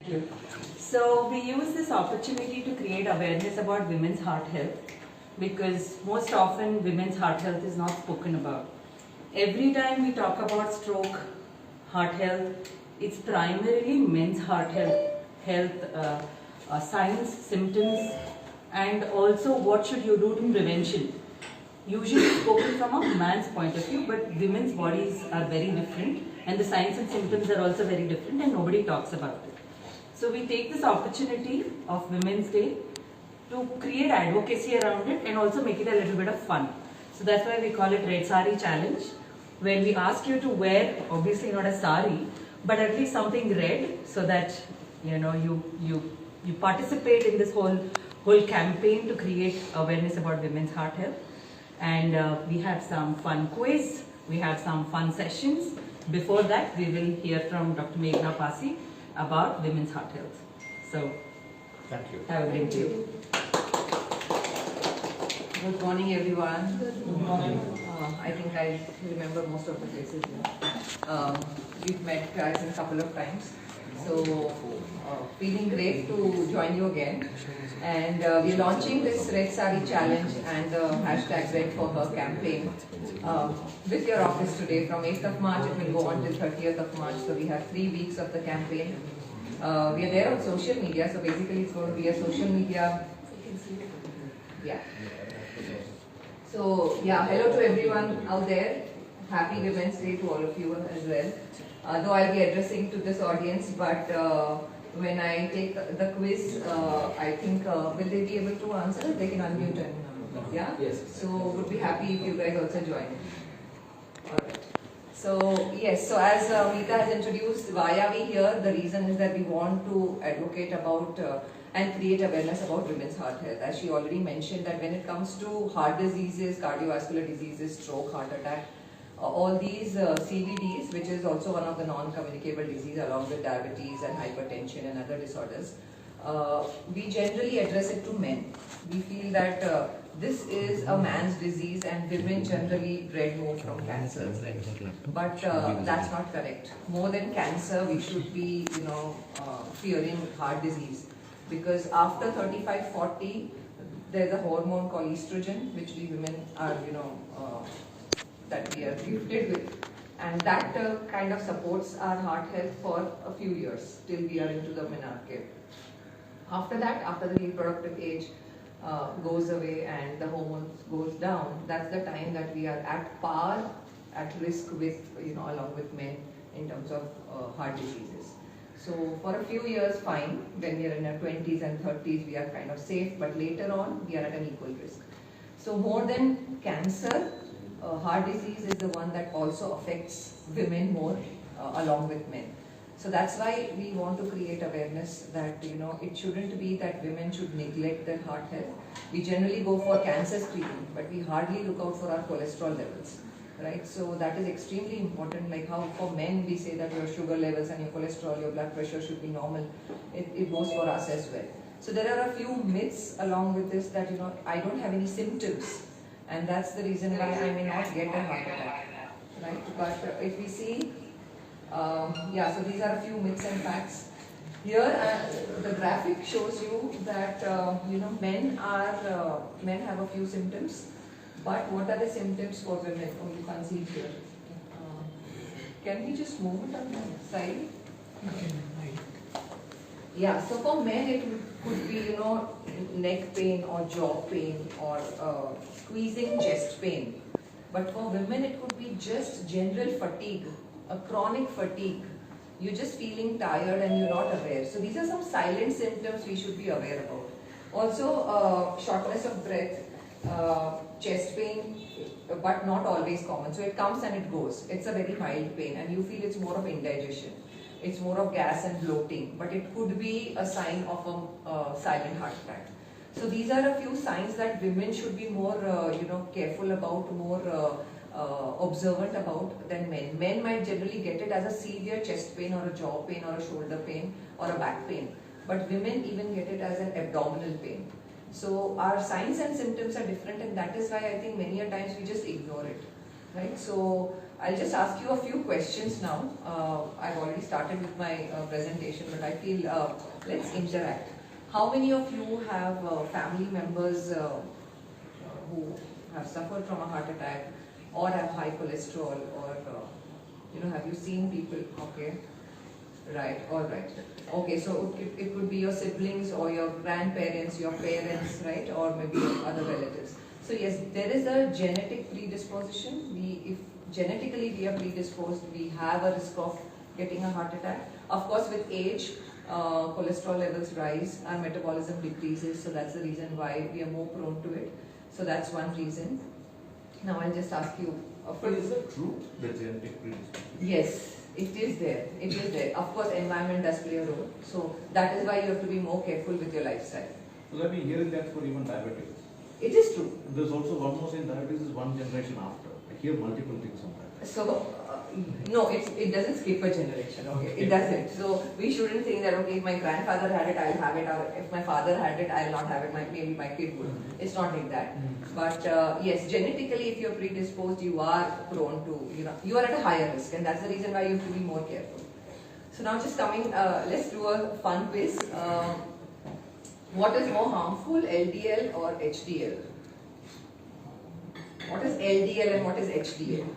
you. So we use this opportunity to create awareness about women's heart health, because most often women's heart health is not spoken about. Every time we talk about stroke, heart health, it's primarily men's heart health, signs, symptoms, and also what should you do in prevention. Usually spoken from a man's point of view, but women's bodies are very different, and the signs and symptoms are also very different, and nobody talks about it. So we take this opportunity of Women's Day to create advocacy around it and also make it a little bit of fun. So that's why we call it Red Sari Challenge, where we ask you to wear, obviously not a sari, but at least something red, so that you participate in this whole campaign to create awareness about women's heart health. And we have some fun quiz, we have some fun sessions. Before that, we will hear from Dr. Meghna Pasi about women's heart health. So, thank you. Have a great day. Good morning, everyone. Good morning. I think I remember most of the faces here. We've met, I think, a couple of times. So, feeling great to join you again. And we're launching this Red Sari Challenge and the hashtag Red for Her campaign with your office today. From 8th of March, it will go on till 30th of March. So we have 3 weeks of the campaign. We are there on social media. So basically, it's going to be a social media. Yeah. So yeah, hello to everyone out there. Happy Women's Day to all of you as well. Though I'll be addressing to this audience, but when I take the quiz, I think will they be able to answer? They can unmute and yeah. Yes. So would be happy if you guys also join. Alright. So yes. So as Meeta has introduced, why are we here? The reason is that we want to advocate about and create awareness about women's heart health. As she already mentioned, that when it comes to heart diseases, cardiovascular diseases, stroke, heart attack, all these CVDs, which is also one of the non-communicable diseases along with diabetes and hypertension and other disorders, we generally address it to men. We feel that this is a man's disease and women generally dread more from cancer. But that's not correct. More than cancer, we should be, fearing heart disease. Because after 35-40, there's a hormone called estrogen, which we women are, that we are gifted with, and that kind of supports our heart health for a few years till we are into the menarche. After that, after the reproductive age goes away and the hormones goes down, that's the time that we are at par, at risk with, along with men in terms of heart diseases. So for a few years, fine. When we are in our 20s and 30s, we are kind of safe, but later on, we are at an equal risk. So more than cancer, heart disease is the one that also affects women more along with men. So that's why we want to create awareness that, it shouldn't be that women should neglect their heart health. We generally go for cancer screening, but we hardly look out for our cholesterol levels, right? So that is extremely important, like how for men we say that your sugar levels and your cholesterol, your blood pressure should be normal. It goes for us as well. So there are a few myths along with this that, I don't have any symptoms. And that's the reason why I may not get a heart attack, right? But if we see, so these are a few myths and facts. Here, the graphic shows you that, men have a few symptoms, but what are the symptoms for women? Oh, you can't see it here. Can we just move it on the side? Yeah, so for men it could be, neck pain or jaw pain or squeezing chest pain. But for women it could be just general fatigue, a chronic fatigue. You're just feeling tired and you're not aware. So these are some silent symptoms we should be aware about. Also shortness of breath, chest pain, but not always common. So it comes and it goes. It's a very mild pain and you feel it's more of indigestion. It's more of gas and bloating, but it could be a sign of a silent heart attack. So these are a few signs that women should be more, careful about, more observant about than men. Men might generally get it as a severe chest pain or a jaw pain or a shoulder pain or a back pain, but women even get it as an abdominal pain. So our signs and symptoms are different, and that is why I think many a times we just ignore it, right? So I'll just ask you a few questions now. I've already started with my presentation, but I feel let's interact. How many of you have family members who have suffered from a heart attack or have high cholesterol, or have you seen people? Okay, right, all right. Okay, so it could be your siblings or your grandparents, your parents, right, or maybe other relatives. So yes, there is a genetic predisposition. If genetically we are predisposed, we have a risk of getting a heart attack. Of course, with age, cholesterol levels rise, our metabolism decreases, so that's the reason why we are more prone to it. So that's one reason. Now I'll just ask you. But is that true, the genetic predisposition? Yes, it is there. It is there. Of course, environment does play a role. So that is why you have to be more careful with your lifestyle. Well, I've been hearing that for even diabetes. It is true. There's also one more saying diabetes is one generation after. I hear multiple things on that. So, no, it doesn't skip a generation, okay? It doesn't. So, we shouldn't think that, okay, if my grandfather had it, I'll have it, or if my father had it, I'll not have it, maybe my kid would. It's not like that. But, yes, genetically, if you're predisposed, you are prone to, you are at a higher risk, and that's the reason why you have to be more careful. So, now just coming, let's do a fun quiz. What is more harmful, LDL or HDL? What is LDL and what is HDL?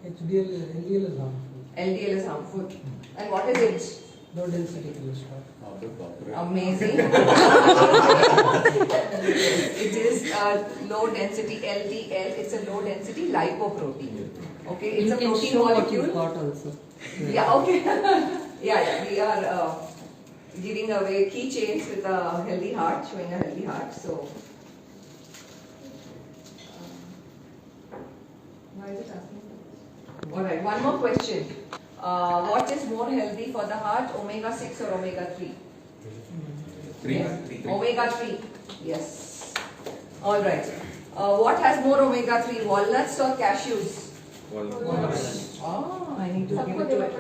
LDL is harmful. LDL is harmful. And what is it? Low density cholesterol. Amazing. It is low density LDL. It's a low density lipoprotein. Okay, it's a protein molecule. Also. Yeah, okay. yeah, we are giving away keychains with a healthy heart, showing a healthy heart. So, why is it asking? Alright, one more question. What is more healthy for the heart, omega-6 or omega-3? Yes. Omega-3, yes. Alright. What has more omega-3, walnuts or cashews? Walnuts. Oh, I need to give it to it.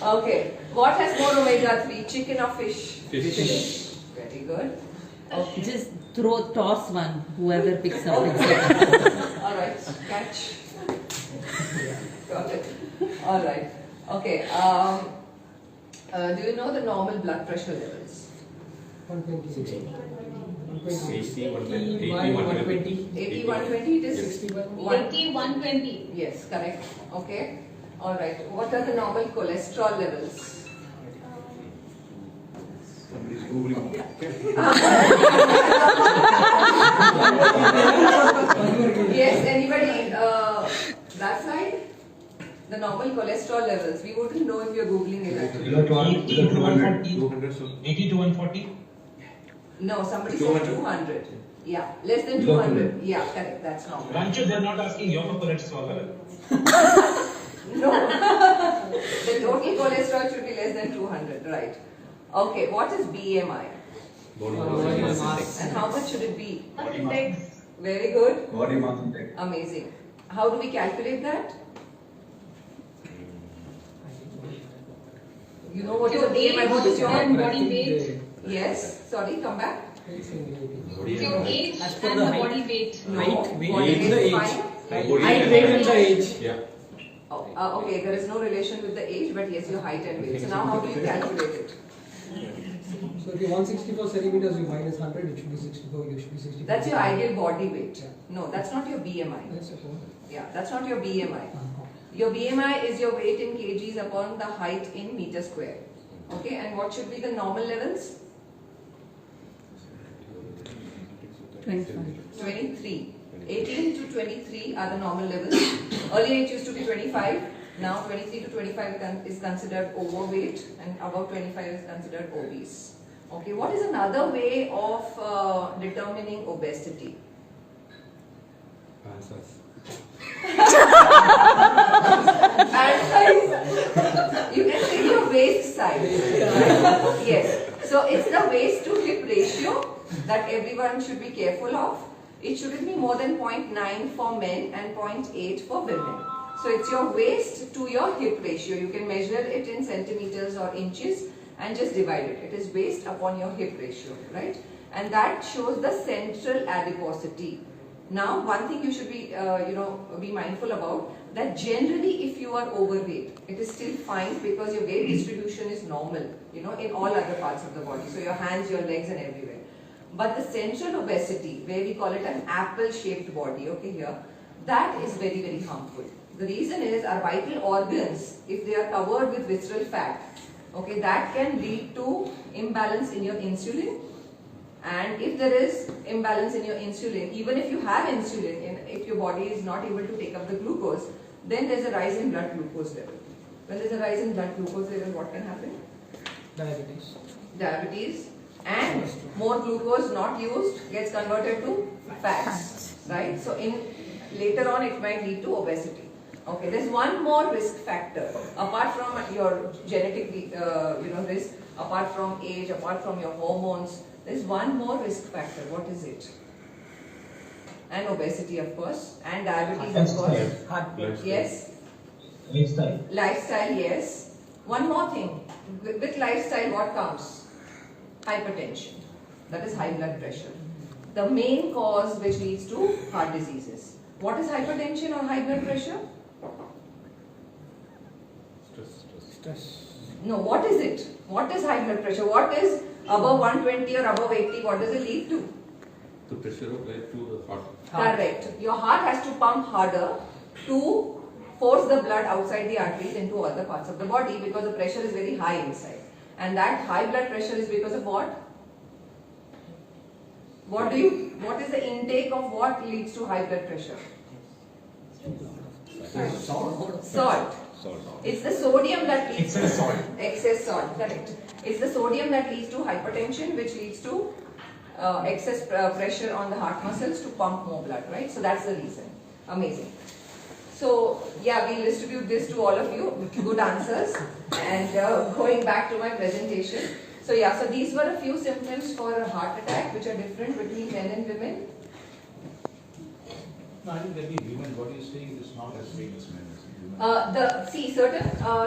Okay. What has more omega-3, chicken or fish? Fish. Very good. Okay. Just toss one, whoever picks up picks up. Alright, catch. Got it. Alright. Okay. Do you know the normal blood pressure levels? 120. 80, 120. 80, 120, it is 61. 80, 120. Yes, correct. Okay. Alright. What are the normal cholesterol levels? Somebody's googling. Yes, anybody that side? The normal cholesterol levels. We wouldn't know if you're googling it actually. 80 to 140. 200, so 80 to 140. No, somebody 200. said 200. Yeah, less than 200. Yeah, correct. That's normal. Rancho, they're not asking your cholesterol level. No. The total cholesterol should be less than 200, right? Okay, what is BMI? body mass. And how much should it be? Body mass. Very good. Body mass index. Amazing. How do we calculate that? You know what is Your BMI? What is age your and body weight. Yes, sorry, come back. Your age As per and the the height. body weight. No. Height, weight, Body and the weight is age. fine. Height, weight and the age. Yeah. Oh, okay, there is no relation with the age, but yes, your height and weight. So now how do you calculate it? So if you're 164 centimeters, you minus 100, it should be 64, you should be 64. That's your ideal body weight. Yeah. No, that's not your BMI. That's okay. Yeah, that's not your BMI. Uh-huh. Your BMI is your weight in kgs upon the height in meter square. Okay, and what should be the normal levels? 25. 23. 18 to 23 are the normal levels. Earlier it used to be 25. Now 23 to 25 is considered overweight and above 25 is considered obese. Okay, what is another way of determining obesity? And size. You can say your waist size. Yes. So it's the waist to hip ratio that everyone should be careful of. It shouldn't be more than 0.9 for men and 0.8 for women. So it's your waist to your hip ratio. You can measure it in centimeters or inches and just divide it. It is waist upon your hip ratio, right? And that shows the central adiposity. Now, one thing you should be, be mindful about, that generally if you are overweight, it is still fine because your weight distribution is normal, in all other parts of the body. So your hands, your legs and everywhere. But the central obesity, where we call it an apple-shaped body, okay, here, that is very, very harmful. The reason is our vital organs, if they are covered with visceral fat, okay, that can lead to imbalance in your insulin. And if there is imbalance in your insulin, even if you have insulin, if your body is not able to take up the glucose, then there's a rise in blood glucose level. When there's a rise in blood glucose level, what can happen? Diabetes. Diabetes, and more glucose not used gets converted to fats, right? So later on it might lead to obesity. Okay, there's one more risk factor apart from your genetic, risk, apart from age, apart from your hormones. There's one more risk factor. What is it? And obesity, of course, and diabetes, of course. Heart. Yes. Lifestyle. Lifestyle, yes. One more thing. With lifestyle, what comes? Hypertension. That is high blood pressure. The main cause which leads to heart diseases. What is hypertension or high blood pressure? Stress. No, what is it? What is high blood pressure? What is above 120 or above 80? What does it lead to? The pressure of life to the heart. Correct. Your heart has to pump harder to force the blood outside the arteries into other parts of the body because the pressure is very high inside. And that high blood pressure is because of what? What is the intake of what leads to high blood pressure? Salt. It's the sodium that leads Excess salt. Excess salt, correct. It's the sodium that leads to hypertension, which leads to excess pressure on the heart muscles to pump more blood, right? So that's the reason. Amazing. So yeah, we'll distribute this to all of you. Good answers. And going back to my presentation. So yeah, so these were a few symptoms for a heart attack which are different between men and women. No, I think that means women, what you're saying is not as same as men. Certain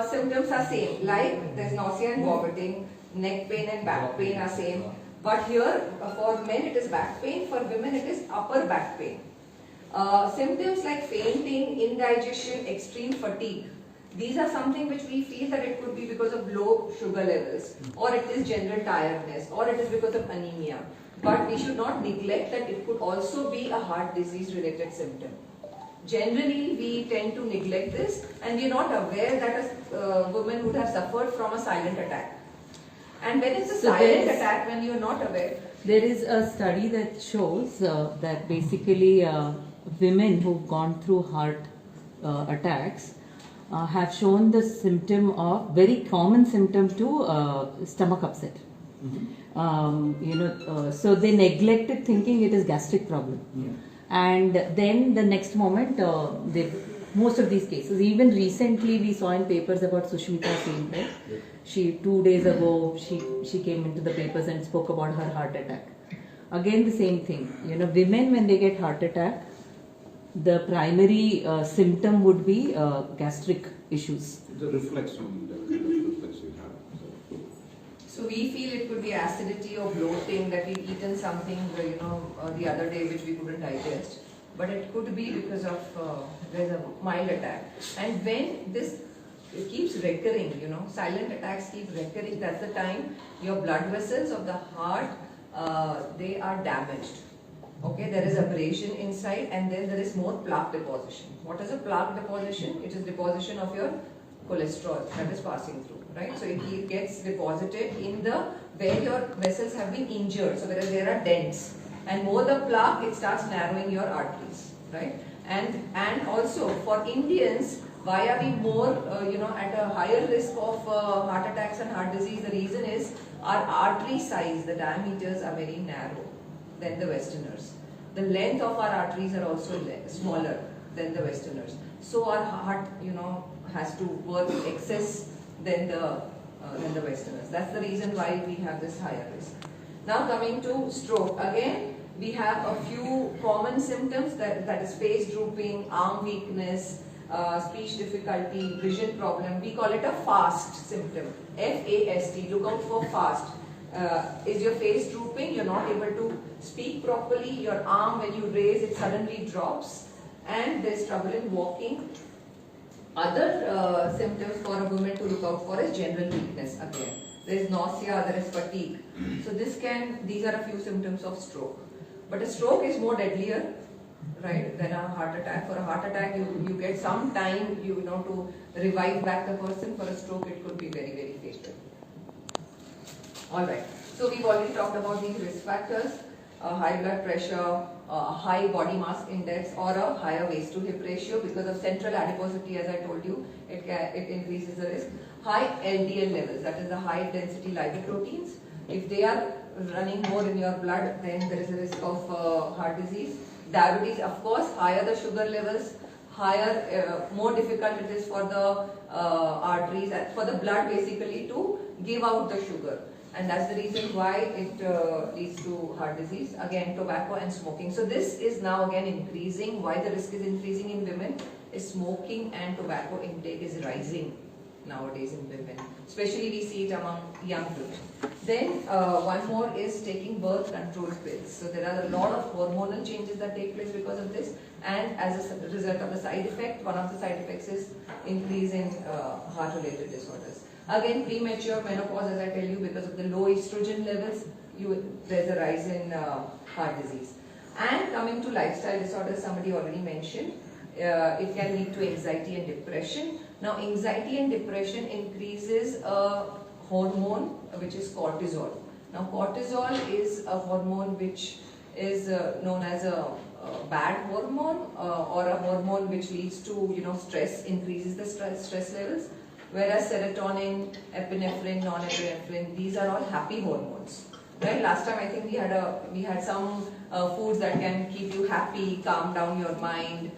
symptoms are same, like there's nausea and vomiting, neck pain and back pain are same. But here, for men it is back pain, for women it is upper back pain. Symptoms like fainting, indigestion, extreme fatigue. These are something which we feel that it could be because of low sugar levels, or it is general tiredness, or it is because of anemia. But we should not neglect that it could also be a heart disease related symptom. Generally, we tend to neglect this and we are not aware that a woman would have suffered from a silent attack. And when it's a silent attack, when you are not aware. There is a study that shows that basically women who've gone through heart attacks have shown the symptom of, very common symptom to stomach upset. So they neglected thinking it is gastric problem. Yeah. And then the next moment, most of these cases, even recently we saw in papers about Sushmita Singh, right? Yeah. She, 2 days ago, she came into the papers and spoke about her heart attack. Again, the same thing. Women, when they get heart attack, the primary symptom would be gastric issues. The reflex on the reflex you have. So we feel it could be acidity or bloating, that we've eaten something, the other day which we couldn't digest. But it could be because of there's a mild attack. And when this keeps recurring, silent attacks keep recurring, that's the time your blood vessels of the heart, they are damaged. Okay, there is abrasion inside and then there is more plaque deposition. What is a plaque deposition? It is deposition of your cholesterol that is passing through, right? So it gets deposited in where your vessels have been injured, so whereas there are dents. And more the plaque, it starts narrowing your arteries, right? And also for Indians, why are we more, at a higher risk of heart attacks and heart disease? The reason is our artery size, the diameters are very narrow than the Westerners. The length of our arteries are also smaller than the Westerners. So our heart, has to work excess than the Westerners. That's the reason why we have this higher risk. Now coming to stroke. Again, we have a few common symptoms, that is face drooping, arm weakness, speech difficulty, vision problem. We call it a FAST symptom. F-A-S-T. Look out for FAST. Is your face drooping? You're not able to speak properly. Your arm, when you raise, it suddenly drops, and there's trouble in walking. Other symptoms for a woman to look out for is general weakness. Again, there is nausea, there is fatigue. So these are a few symptoms of stroke. But a stroke is more deadlier, right, than a heart attack. For a heart attack, you get some time, to revive back the person. For a stroke, it could be very, very fatal. All right. So we've already talked about these risk factors: high blood pressure, high body mass index, or a higher waist to hip ratio. Because of central adiposity, as I told you, it increases the risk. High LDL levels, that is the high density lipoproteins. If they are running more in your blood, then there is a risk of heart disease. Diabetes, of course, higher the sugar levels, more difficult it is for the arteries, for the blood basically to give out the sugar. And that's the reason why it leads to heart disease. Again, tobacco and smoking. So this is now again increasing. Why the risk is increasing in women is smoking and tobacco intake is rising nowadays in women. Especially we see it among young women. Then one more is taking birth control pills. So there are a lot of hormonal changes that take place because of this. And as a result of the side effect, one of the side effects is increase in heart-related disorders. Again, premature menopause, as I tell you, because of the low estrogen levels, there's a rise in heart disease. And coming to lifestyle disorders, somebody already mentioned, it can lead to anxiety and depression. Now, anxiety and depression increases a hormone which is cortisol. Now, cortisol is a hormone which is known as a bad hormone or a hormone which leads to stress, increases the stress levels. Whereas serotonin, epinephrine, norepinephrine, these are all happy hormones. Right? Last time I think we had some foods that can keep you happy, calm down your mind.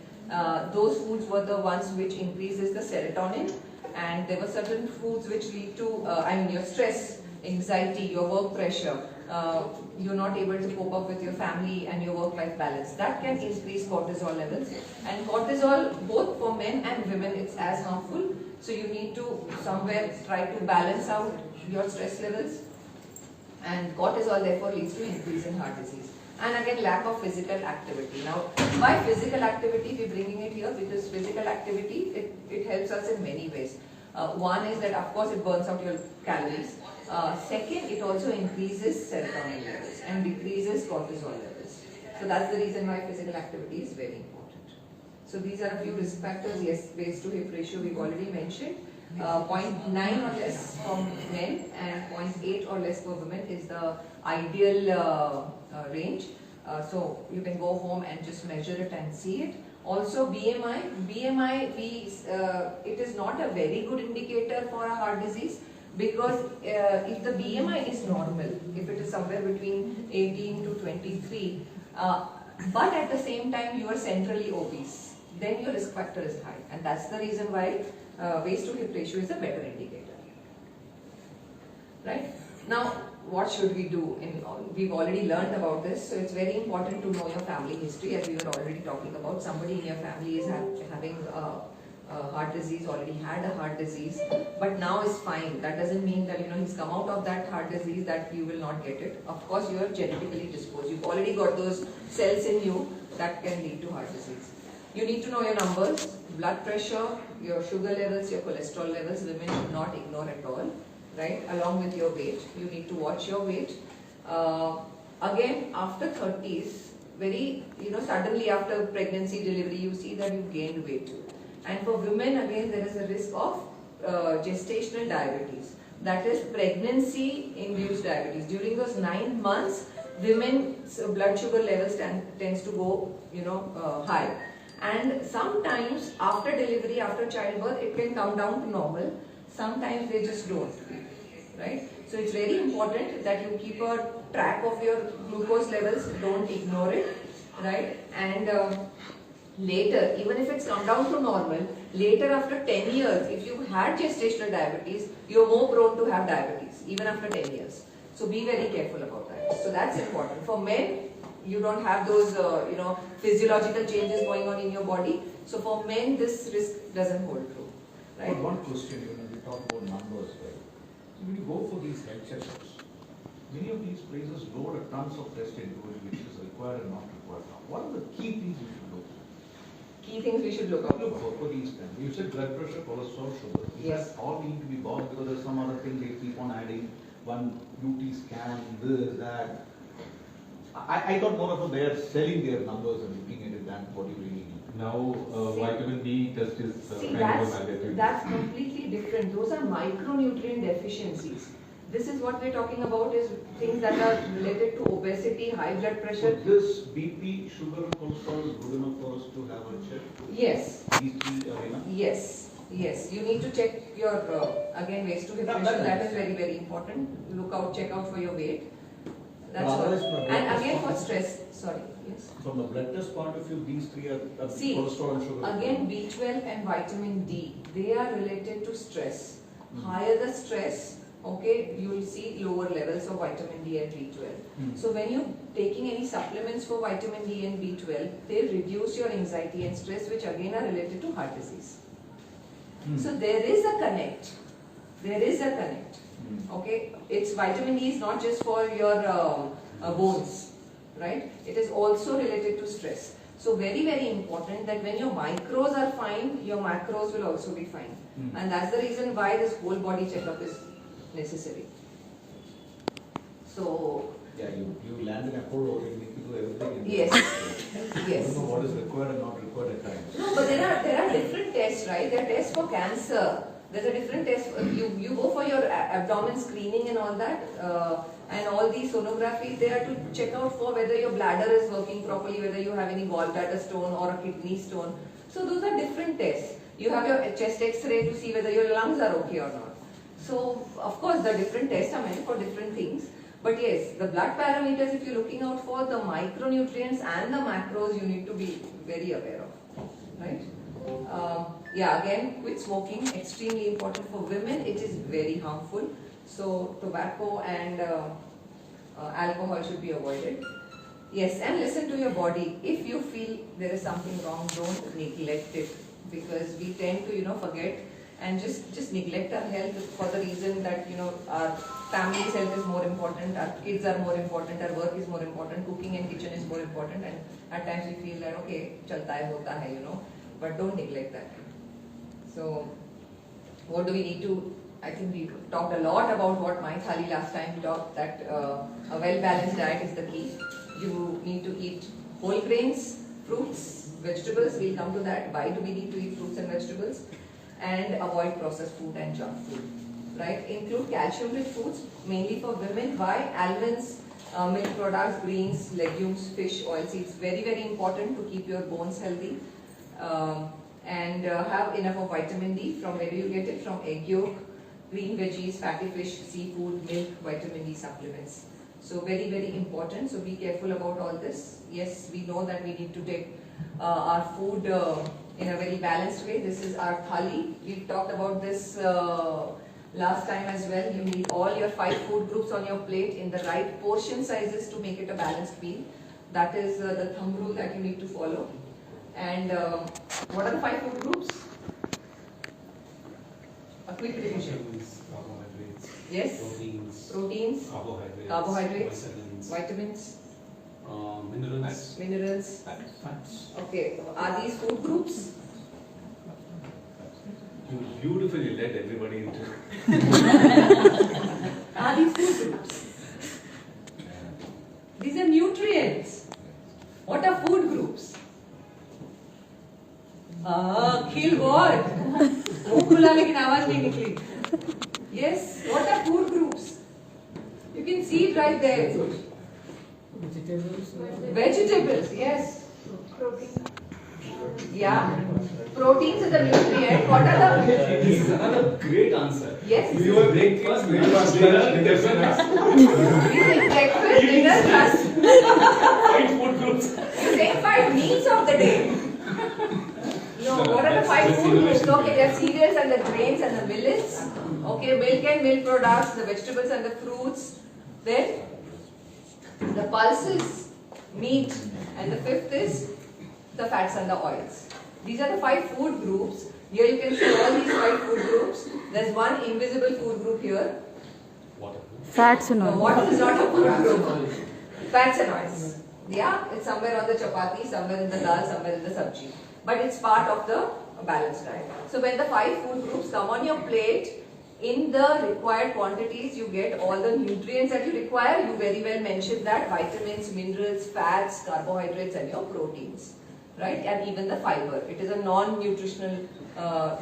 Those foods were the ones which increases the serotonin, and there were certain foods which lead to your stress, anxiety, your work pressure. You're not able to cope up with your family and your work-life balance. That can increase cortisol levels. And cortisol, both for men and women, it's as harmful. So you need to somewhere try to balance out your stress levels. And cortisol therefore leads to increase in heart disease. And again, lack of physical activity. Now, why physical activity? We're bringing it here because physical activity, it helps us in many ways. One is that, of course, it burns out your calories. Second, it also increases serotonin levels and decreases cortisol levels. So that's the reason why physical activity is very important. So these are a few risk factors. Yes, waist to hip ratio we've already mentioned. 0.9 or less for men and 0.8 or less for women is the ideal range. So you can go home and just measure it and see it. Also BMI, it is not a very good indicator for a heart disease, because if the BMI is normal, if it is somewhere between 18 to 23, but at the same time you are centrally obese, then your risk factor is high, and that's the reason why waist to hip ratio is a better indicator. Right? Now, what should we do? We've already learned about this, so it's very important to know your family history, as we were already talking about. Somebody in your family is having heart disease, already had a heart disease, but now is fine. That doesn't mean that he's come out of that heart disease that you will not get it. Of course, you are genetically disposed. You've already got those cells in you that can lead to heart disease. You need to know your numbers, blood pressure, your sugar levels, your cholesterol levels. Women should not ignore at all, right? Along with your weight, you need to watch your weight. Again, after 30s, suddenly after pregnancy, delivery, you see that you've gained weight. And for women, again, there is a risk of gestational diabetes. That is pregnancy-induced diabetes. During those 9 months, women's blood sugar levels tends to go, high. And sometimes after delivery, after childbirth, it can come down to normal. Sometimes they just don't, right? So it's very important that you keep a track of your glucose levels. Don't ignore it, right? And later, even if it's come down to normal, later after 10 years, if you had gestational diabetes, you're more prone to have diabetes, even after 10 years. So be very careful about that. So that's important. For men, you don't have those, physiological changes going on in your body. So for men, this risk doesn't hold true, right? But one question, we talk about numbers, right? So when you go for these health checkups, Many of these places load a tons of test into it, which is required and not required. Now, what are the key things we should look? Key things we should look out Look for. for these things. You said blood pressure, cholesterol, sugar. Is Yes. that all need to be bought because there's some other thing they keep on adding? One UT scan, this, that. I thought more of them, they are selling their numbers and looking at it than what you really need. Now, See- vitamin D test is See, kind of a mandatory. that's completely different. Those are micronutrient deficiencies. This is what we're talking about is things that are related to obesity, high blood So pressure. this BP, sugar, and cholesterol is good enough for us to have a check? Yes, These three are enough? yes, yes. You need to check your, again, waist to hip Yeah, ratio. that That is- is very, very important. Look out, check out for your weight. That's But all. otherwise, from a blood And test again for point of- stress, sorry, yes. From the blood test point of view, these three are See, cholesterol and sugar. Again, B12 and vitamin D, they are related to stress. Higher the stress, okay, you will see lower levels of vitamin D and B12. So when you're taking any supplements for vitamin D and B12, they reduce your anxiety and stress, which again are related to heart disease. So there is a connect. There is a connect. Okay, it's vitamin D is not just for your bones, right? It is also related to stress. So very, very important that when your micros are fine, your macros will also be fine. And that's the reason why this whole body checkup is necessary. So, Yeah, you land in a hole, you need to do everything. in Yes. I yes. don't know what is required and not required at times. No, but there are different tests, right? There are tests for cancer. There's a different test. You go for your abdomen screening and all that, and all these sonographies. They are to check out for whether your bladder is working properly, whether you have any gallbladder stone or a kidney stone. So those are different tests. You have your chest X-ray to see whether your lungs are okay or not. So of course the different tests are meant for different things. But yes, the blood parameters, if you're looking out for the micronutrients and the macros, you need to be very aware of, right? Yeah, again, quit smoking, extremely important for women. It is very harmful. So tobacco and alcohol should be avoided. Yes, and listen to your body. If you feel there is something wrong, don't neglect it, because we tend to, forget and just neglect our health for the reason that, our family's health is more important, our kids are more important, our work is more important, cooking and kitchen is more important, and at times we feel that, okay, chalta hai, hota hai, but don't neglect that. So, what do we need to, I think we talked a lot about what MyThali last time. We talked that a well-balanced diet is the key. You need to eat whole grains, fruits, vegetables, we'll come to that. Why do we need to eat fruits and vegetables? And avoid processed food and junk food, right? Include calcium-rich foods, mainly for women. Why? Almonds, milk products, greens, legumes, fish, oil seeds. Very, very important to keep your bones healthy. And have enough of vitamin D. From where do you get it? From egg yolk, green veggies, fatty fish, seafood, milk, vitamin D supplements. So very, very important. So be careful about all this. Yes, we know that we need to take our food in a very balanced way. This is our thali. We've talked about this last time as well. You need all your 5 food groups on your plate in the right portion sizes to make it a balanced meal. That is the thumb rule that you need to follow. And what are the 5 food groups? A quick revision. Carbohydrates, Yes. Proteins, carbohydrates, vitamins, minerals, minerals. fats. Okay, are these food groups? You beautifully led everybody into. Are these food groups? These are nutrients. What are food groups? Kill what? मुंह खुला लेकिन आवाज नहीं निकली. Yes, what are food groups? You can see it right there. Vegetables. Vegetables, yes. Yeah. Proteins is a nutrient. What are the? This is another great answer. Yes. You were breakfast, breakfast, dinner, snacks. You say breakfast, dinner, lunch. 5 food groups. You say 5 meals of the day. No, what are the 5 food groups? Okay, there are cereals and the grains and the millets. Okay, milk and milk products, the vegetables and the fruits. Then the pulses, meat, and the 5th is the fats and the oils. These are the 5 food groups. Here you can see all these 5 food groups. There's one invisible food group here. Water. Fats and oil. What is not a food group? Fats and oils. Yeah, it's somewhere on the chapati, somewhere in the dal, somewhere in the sabji. But it's part of the balanced diet. So when the 5 food groups come on your plate, in the required quantities, you get all the nutrients that you require. You very well mentioned that vitamins, minerals, fats, carbohydrates, and your proteins, right? And even the fiber. It is a non-nutritional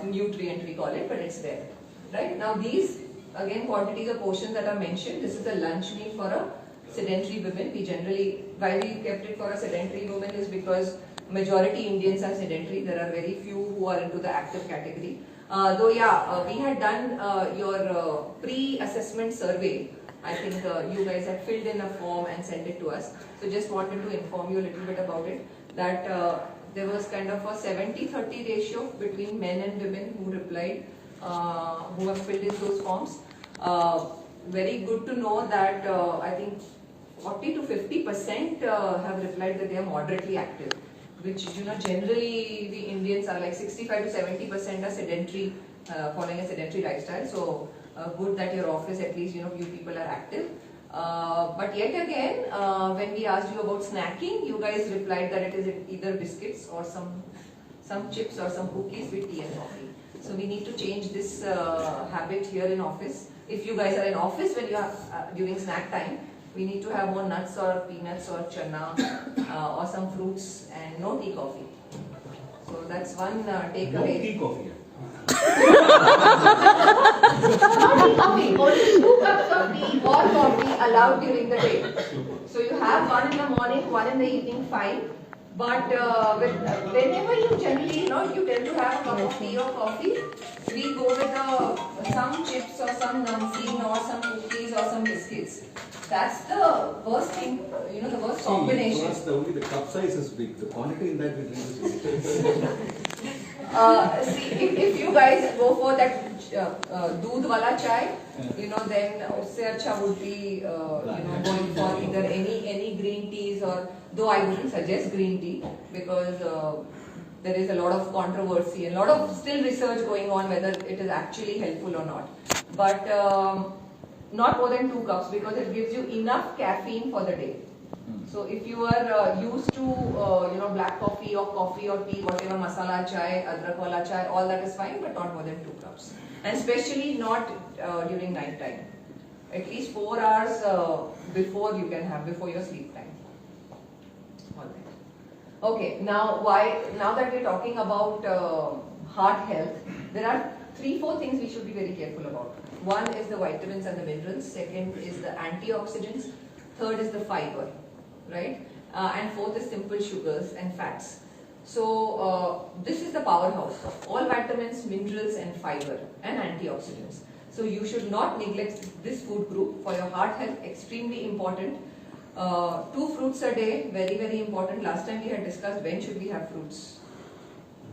nutrient, we call it, but it's there, right? Now these, again, quantities or portions that are mentioned, this is the lunch meal for a sedentary women. We generally, why we kept it for a sedentary woman is because majority Indians are sedentary. There are very few who are into the active category. Though yeah, we had done your pre-assessment survey. I think you guys had filled in a form and sent it to us. So just wanted to inform you a little bit about it. That there was kind of a 70-30 ratio between men and women who replied, who have filled in those forms. Very good to know that I think 40 to 50% have replied that they are moderately active. Which, you know, generally the Indians are like 65 to 70% are sedentary, following a sedentary lifestyle. So good that your office, at least, you know, you people are active. But yet again, when we asked you about snacking, you guys replied that it is either biscuits or some chips or some cookies with tea and coffee. So we need to change this habit here in office. If you guys are in office when you are during snack time, we need to have more nuts or peanuts or chana or some fruits and no tea coffee. So that's one takeaway. No tea coffee. Not tea coffee, only 2 cups of tea or coffee allowed during the day. So you have one in the morning, one in the evening, fine. But whenever you generally, you know, you tend to have a cup of tea or coffee, we go with some chips or some namkeen or some cookies or some biscuits. That's the worst thing, you know, the worst combination. Only the cup size is big. The quantity in that we drink is big. See, if you guys go for that doodh wala chai, you know, then usse acha would be, you know, going for either any green teas, or though I wouldn't suggest green tea because there is a lot of controversy and a lot of still research going on whether it is actually helpful or not. But not more than 2 cups because it gives you enough caffeine for the day. So if you are used to you know, black coffee or tea, whatever, masala chai, adrak wala chai, all that is fine, but not more than 2 cups. And especially not during night time. At least 4 hours before you can have, before your sleep time. All right. Okay, now that we're talking about heart health, there are 3-4 things we should be very careful about. One is the vitamins and the minerals, second is the antioxidants, third is the fiber, right? And fourth is simple sugars and fats. So this is the powerhouse of all vitamins, minerals and fiber and antioxidants. So you should not neglect this food group for your heart health, extremely important. 2 fruits a day, very, very important. Last time we had discussed when should we have fruits.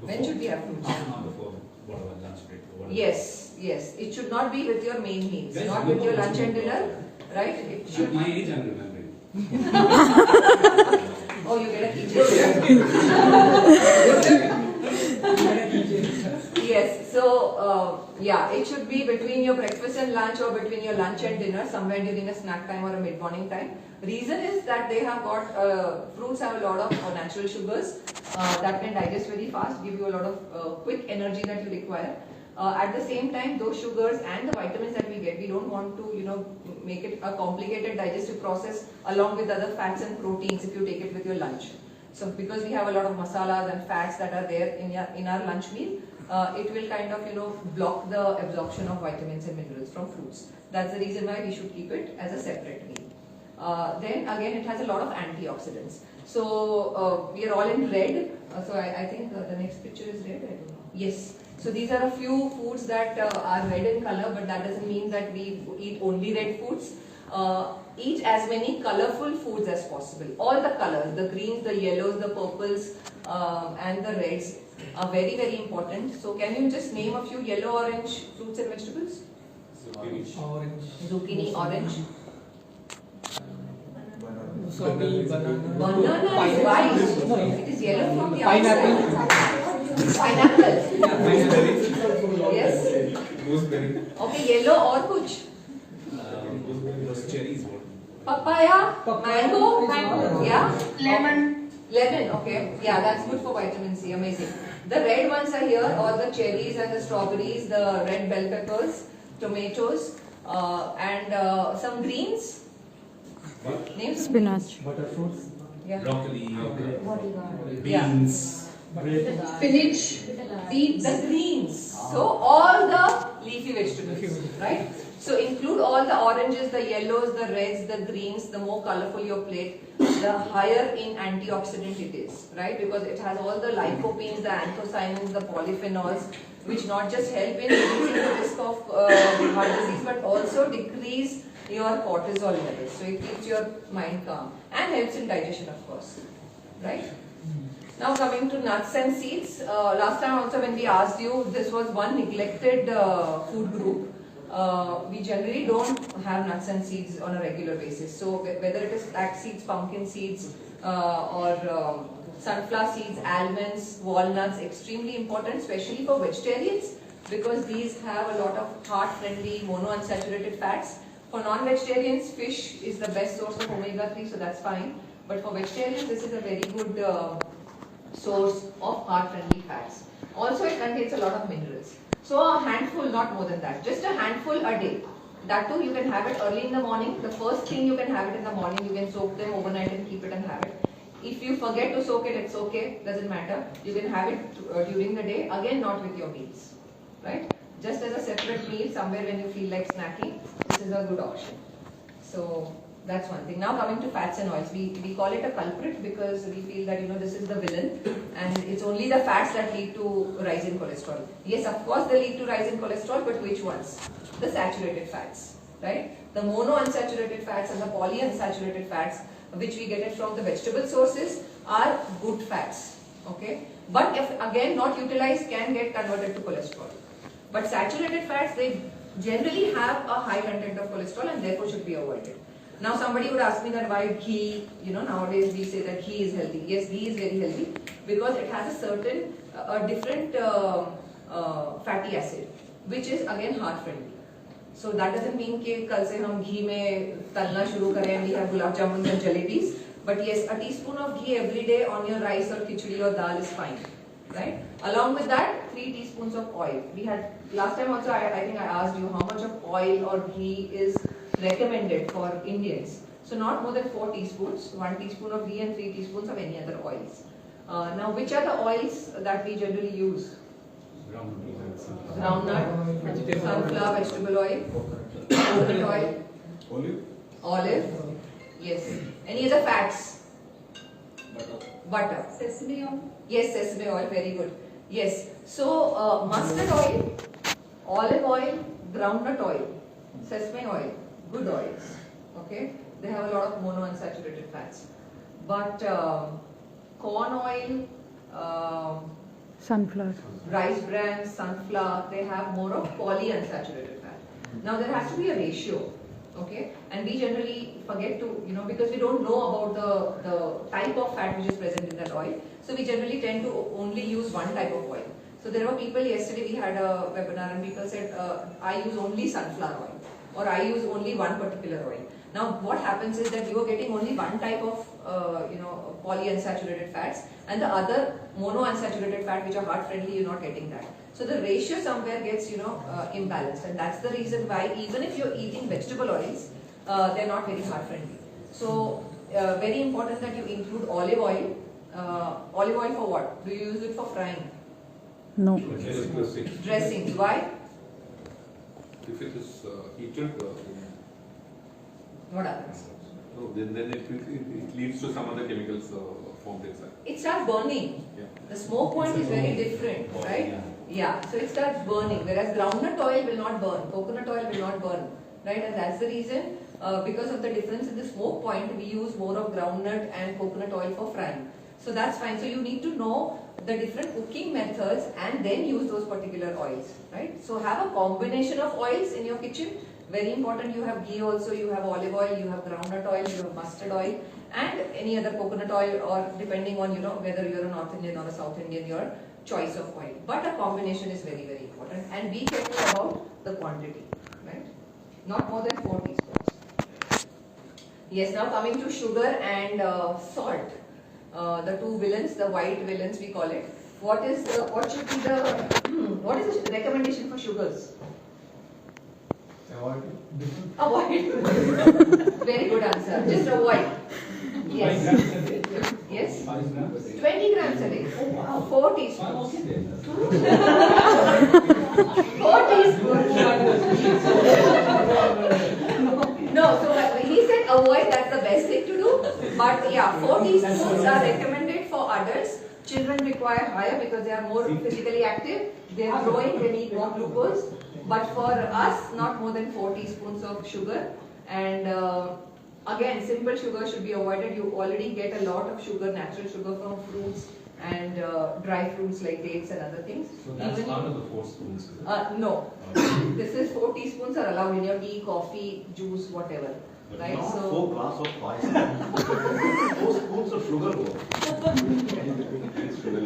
When should we have fruits? Before whatever lunch break. Yes, yes. It should not be with your main meals, not with your lunch and dinner, right? It should. At my age, I'm remembering. Oh, you get a keychain. Yes. So yeah, it should be between your breakfast and lunch or between your lunch and dinner, somewhere during a snack time or a mid-morning time. Reason is that they have got fruits have a lot of natural sugars that can digest very fast, give you a lot of quick energy that you require. At the same time, those sugars and the vitamins that we get, we don't want to, you know, make it a complicated digestive process along with other fats and proteins if you take it with your lunch. So because we have a lot of masalas and fats that are there in our lunch meal, it will kind of, you know, block the absorption of vitamins and minerals from fruits. That's the reason why we should keep it as a separate meal. Then again, it has a lot of antioxidants. So we are all in red. So I think the next picture is red. I don't know. Yes. So these are a few foods that are red in color, but that doesn't mean that we eat only red foods. Eat as many colorful foods as possible. All the colors, the greens, the yellows, the purples, and the reds are very, very important. So can you just name a few yellow, orange fruits and vegetables? Orange. Zucchini, orange. Wasabi, banana. Banana is white. No, It is yellow from the pineapple. outside. Pineapple. Pineapple. Yes. Gooseberry. Okay, yellow or kuch? Gooseberry. Those cherries, what? Papaya, Papaya mango, is one. yeah. Lemon. Lemon, okay. Yeah, that's good for vitamin C. Amazing. The red ones are here, all the cherries and the strawberries, the red bell peppers, tomatoes, and some greens. What? Names? Spinach. Butterfruits. Yeah. Broccoli, Yeah. beans. Spinach. The greens. So all the leafy vegetables, right? So include all the oranges, the yellows, the reds, the greens. The more colorful your plate, the higher in antioxidant it is, right? Because it has all the lycopenes, the anthocyanins, the polyphenols, which not just help in reducing the risk of heart disease, but also decrease your cortisol levels. So it keeps your mind calm and helps in digestion, of course, right? Now coming to nuts and seeds. Last time also when we asked you, this was one neglected food group. We generally don't have nuts and seeds on a regular basis. So whether it is flax seeds, pumpkin seeds, or sunflower seeds, almonds, walnuts, extremely important, especially for vegetarians, because these have a lot of heart-friendly monounsaturated fats. For non-vegetarians, fish is the best source of omega-3, so that's fine. But for vegetarians, this is a very good source of heart-friendly fats. Also, it contains a lot of minerals. So a handful, not more than that, just a handful a day. That too, you can have it early in the morning. The first thing you can have it in the morning, you can soak them overnight and keep it and have it. If you forget to soak it, it's okay, doesn't matter. You can have it during the day, again not with your meals, right? Just as a separate meal somewhere when you feel like snacking, this is a good option. So that's one thing. Now coming to fats and oils, we call it a culprit because we feel that this is the villain and it's only the fats that lead to rise in cholesterol. Yes, of course they lead to rise in cholesterol, but which ones? The saturated fats, right? The monounsaturated fats and the polyunsaturated fats, which we get it from the vegetable sources, are good fats, okay? But if again not utilized, can get converted to cholesterol. But saturated fats, they generally have a high content of cholesterol and therefore should be avoided. Now somebody would ask me that why ghee, nowadays we say that ghee is healthy. Yes, ghee is very healthy because it has a certain, different fatty acid, which is again heart friendly. So that doesn't mean कि कल से हम घी में तलना शुरू करें and we have gulab jamuns and jalebis. But yes, a teaspoon of ghee every day on your rice or khichdi or dal is fine, right? Along with that, 3 teaspoons of oil. We had last time also. I think I asked you how much of oil or ghee is recommended for Indians. So not more than 4 teaspoons. 1 teaspoon of ghee and 3 teaspoons of any other oils. Now, which are the oils that we generally use? Groundnut, sunflower vegetable oil, coconut oil, olive, yes. Any other fats? Butter. Sesame oil. Yes, sesame oil, very good. Yes. So, mustard oil, olive oil, groundnut oil, sesame oil, good oils. Okay? They have a lot of monounsaturated fats. But corn oil, Sunflower. rice bran, sunflower, they have more of polyunsaturated fat. Now there has to be a ratio, okay? And we generally forget to, because we don't know about the type of fat which is present in that oil. So we generally tend to only use one type of oil. So there were people, yesterday we had a webinar and people said, I use only sunflower oil or I use only one particular oil. Now what happens is that you are getting only one type of polyunsaturated fats and the other monounsaturated fat which are heart friendly, you're not getting that. So the ratio somewhere gets imbalanced, and that's the reason why even if you're eating vegetable oils, they're not very heart friendly. So very important that you include olive oil. Olive oil for what? Do you use it for frying? No. Dressings. Why? If it is heated, What happens? then it leads to some other chemicals formed inside. It starts burning. Yeah. The smoke point is very different, right? Yeah, so it starts burning, whereas groundnut oil will not burn, coconut oil will not burn, right? And that's the reason, because of the difference in the smoke point, we use more of groundnut and coconut oil for frying. So that's fine. So you need to know the different cooking methods and then use those particular oils, right? So have a combination of oils in your kitchen. Very important, you have ghee also, you have olive oil, you have groundnut oil, you have mustard oil and any other coconut oil, or depending on whether you're a North Indian or a South Indian, your choice of oil. But a combination is very, very important, and be careful about the quantity, right? Not more than 4 teaspoons. Yes, now coming to sugar and salt. The two villains, the white villains we call it. What should be the what is the recommendation for sugars? Avoid. Avoid. Very good answer. Just avoid. Yes. Yes. 20 grams a day. Oh wow. 4 teaspoons. 4 teaspoons. No, so he said avoid, that's the best thing to do. But yeah, 4 teaspoons are recommended for adults. Children require higher because they are more physically active. They are growing, they need more glucose. But for us, not more than 4 teaspoons of sugar. And again, simple sugar should be avoided. You already get a lot of sugar, natural sugar from fruits and dry fruits like dates and other things. So that's part of the 4 spoons, is it? No. This is 4 teaspoons are allowed in your tea, coffee, juice, whatever. Right? Not So 4 glass of rice. 4 spoons of sugar.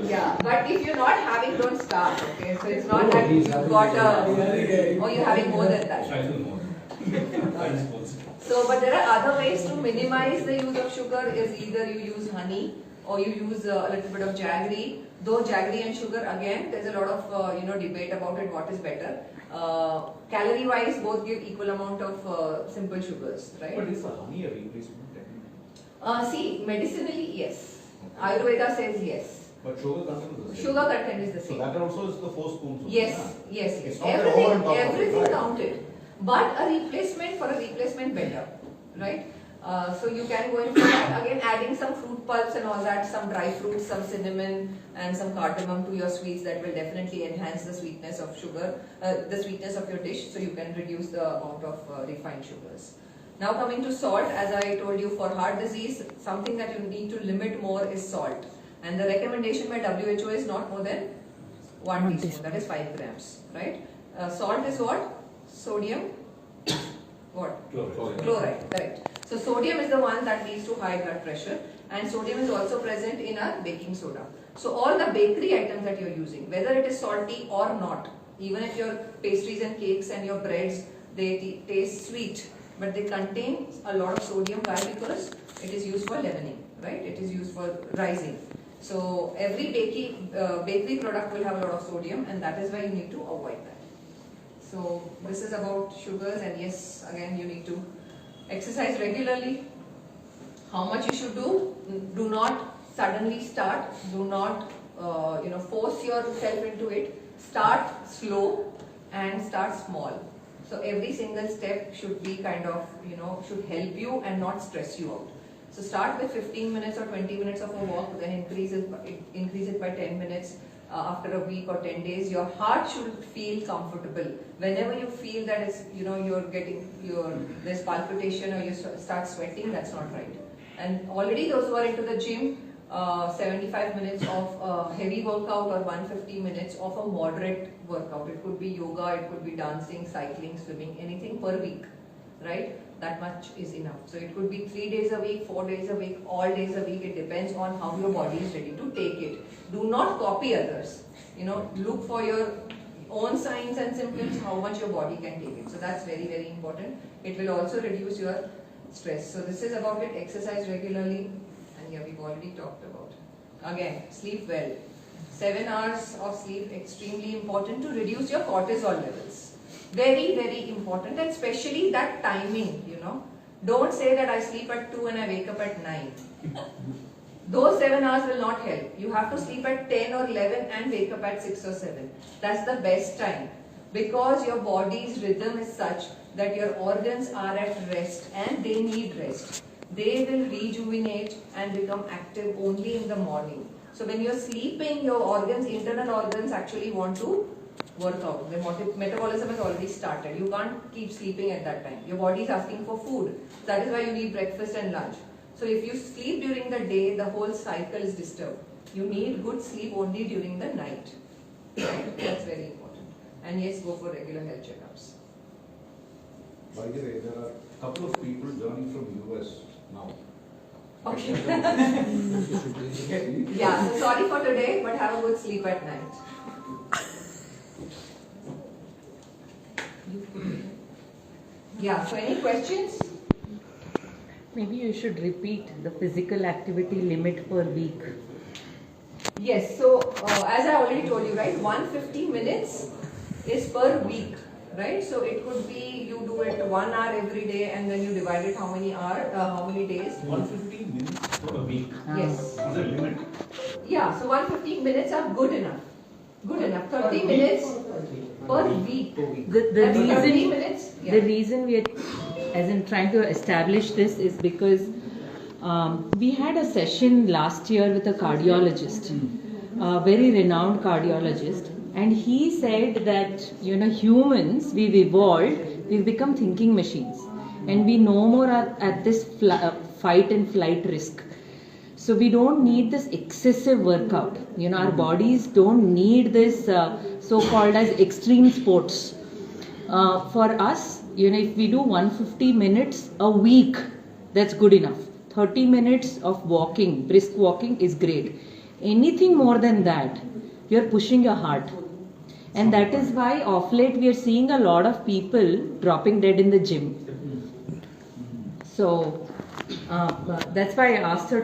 yeah, but if you're not having, don't start. Okay, so it's not that you've got or you're having more than that. Try to more. 5 spoons. So, but there are other ways to minimize the use of sugar. Is either you use honey or you use a little bit of jaggery. Though jaggery and sugar, again, there's a lot of debate about it. What is better? Calorie-wise, both give equal amount of simple sugars, right? But is the honey a replacement? See, medicinally, yes. Ayurveda says yes. But sugar content is the same. Sugar content is the So same. that also is the 4 spoons. Yes, yes, yes. It's not over and above, Everything right? counted. But a replacement for a replacement better, right? So you can go in for that. Again, adding some fruit pulps and all that, some dry fruits, some cinnamon and some cardamom to your sweets, that will definitely enhance the sweetness of sugar, the sweetness of your dish, so you can reduce the amount of refined sugars. Now coming to salt, as I told you, for heart disease, something that you need to limit more is salt. And the recommendation by WHO is not more than 1 teaspoon, that is 5 grams, right? Salt is what? Sodium? What? Chloride, correct. So sodium is the one that leads to high blood pressure, and sodium is also present in our baking soda. So all the bakery items that you're using, whether it is salty or not, even if your pastries and cakes and your breads, they taste sweet, but they contain a lot of sodium. Why? Because it is used for leavening, right? It is used for rising. So every bakery product will have a lot of sodium, and that is why you need to avoid that. So this is about sugars, and yes, again you need to exercise regularly. How much you should do? Do not suddenly start. Do not force yourself into it. Start slow and start small. So every single step should be kind of should help you and not stress you out. So start with 15 minutes or 20 minutes of a walk, then increase it by 10 minutes. After a week or 10 days, your heart should feel comfortable. Whenever you feel that it's, there's palpitation or you start sweating, that's not right. And already those who are into the gym, 75 minutes of heavy workout or 150 minutes of a moderate workout. It could be yoga, it could be dancing, cycling, swimming, anything per week, right? That much is enough. So it could be 3 days a week, 4 days a week, all days a week. It depends on how your body is ready to take it. Do not copy others. Look for your own signs and symptoms, how much your body can take it. So that's very, very important. It will also reduce your stress. So this is about it. Exercise regularly. And yeah, we've already talked about it. Again, sleep well. 7 hours of sleep, extremely important to reduce your cortisol levels. Very, very important, and especially that timing, Don't say that I sleep at 2 and I wake up at 9. Those 7 hours will not help. You have to sleep at 10 or 11 and wake up at 6 or 7. That's the best time, because your body's rhythm is such that your organs are at rest and they need rest. They will rejuvenate and become active only in the morning. So when you're sleeping, your organs, internal organs actually want to work out. The metabolism has already started. You can't keep sleeping at that time. Your body is asking for food. That is why you need breakfast and lunch. So if you sleep during the day, the whole cycle is disturbed. You need good sleep only during the night. Right? That's very important. And yes, go for regular health checkups. By the way, there are a couple of people joining from US now. Okay. Yeah, so sorry for today, but have a good sleep at night. Yeah, so any questions? Maybe you should repeat the physical activity limit per week. Yes, so as I already told you, right, 150 minutes is per week, right? So it could be you do it 1 hour every day and then you divide it how many days? 150 minutes per week. Yes. Is the limit? Yeah, so 150 minutes are good enough. Good enough. 30 minutes per week. The That's 30 reason minutes. Yeah. the reason we are, as in trying to establish this, is because we had a session last year with a cardiologist, a very renowned cardiologist, and he said that humans, we've evolved, we've become thinking machines, and we no more are at this fight and flight risk. So we don't need this excessive workout. Our bodies don't need this so-called as extreme sports. For us, if we do 150 minutes a week, that's good enough. 30 minutes of walking, brisk walking is great. Anything more than that, you're pushing your heart. And that is why of late we are seeing a lot of people dropping dead in the gym. So that's why I asked her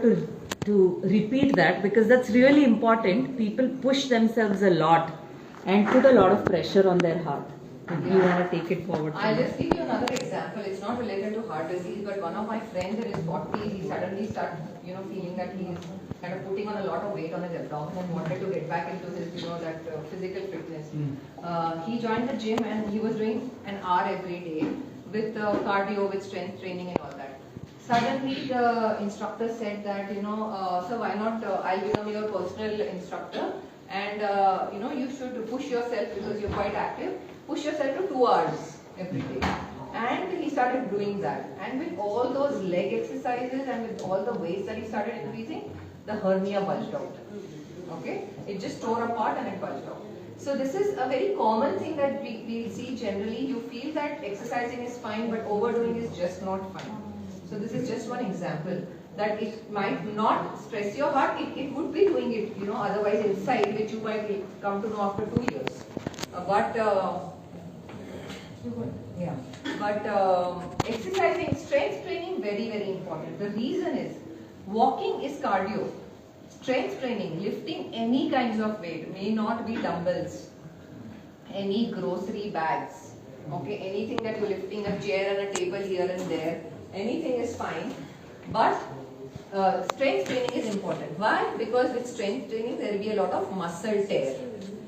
to repeat that, because that's really important. People push themselves a lot and put a lot of pressure on their heart. You want to take it forward? I'll just give you another example. It's not related to heart disease, but one of my friends in his 40s, he suddenly started, feeling that he's kind of putting on a lot of weight on his abdomen and wanted to get back into his, that physical fitness. He joined the gym and he was doing an hour every day with cardio, with strength training and all that. Suddenly the instructor said that, so why not, I'll become your personal instructor and, you should push yourself because you're quite active. Push yourself to 2 hours every day. And he started doing that. And with all those leg exercises and with all the weights that he started increasing, the hernia bulged out. Okay? It just tore apart and it bulged out. So this is a very common thing that we see generally. You feel that exercising is fine, but overdoing is just not fine. So this is just one example that it might not stress your heart. It would be doing it, otherwise inside, which you might come to know after 2 years. Exercising, strength training, very, very important. The reason is, walking is cardio. Strength training, lifting any kinds of weight, may not be dumbbells, any grocery bags, okay, anything that you're lifting, a chair and a table here and there, anything is fine. But strength training is important. Why? Because with strength training, there will be a lot of muscle tear.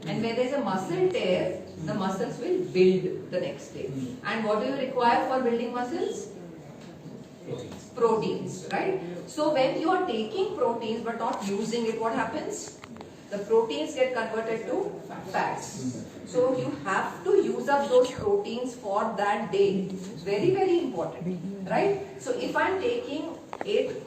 And where there is a muscle tear, the muscles will build the next day. And what do you require for building muscles? Proteins, right? So when you are taking proteins but not using it, what happens? The proteins get converted to fats. So you have to use up those proteins for that day. Very, very important, right? So if I am taking it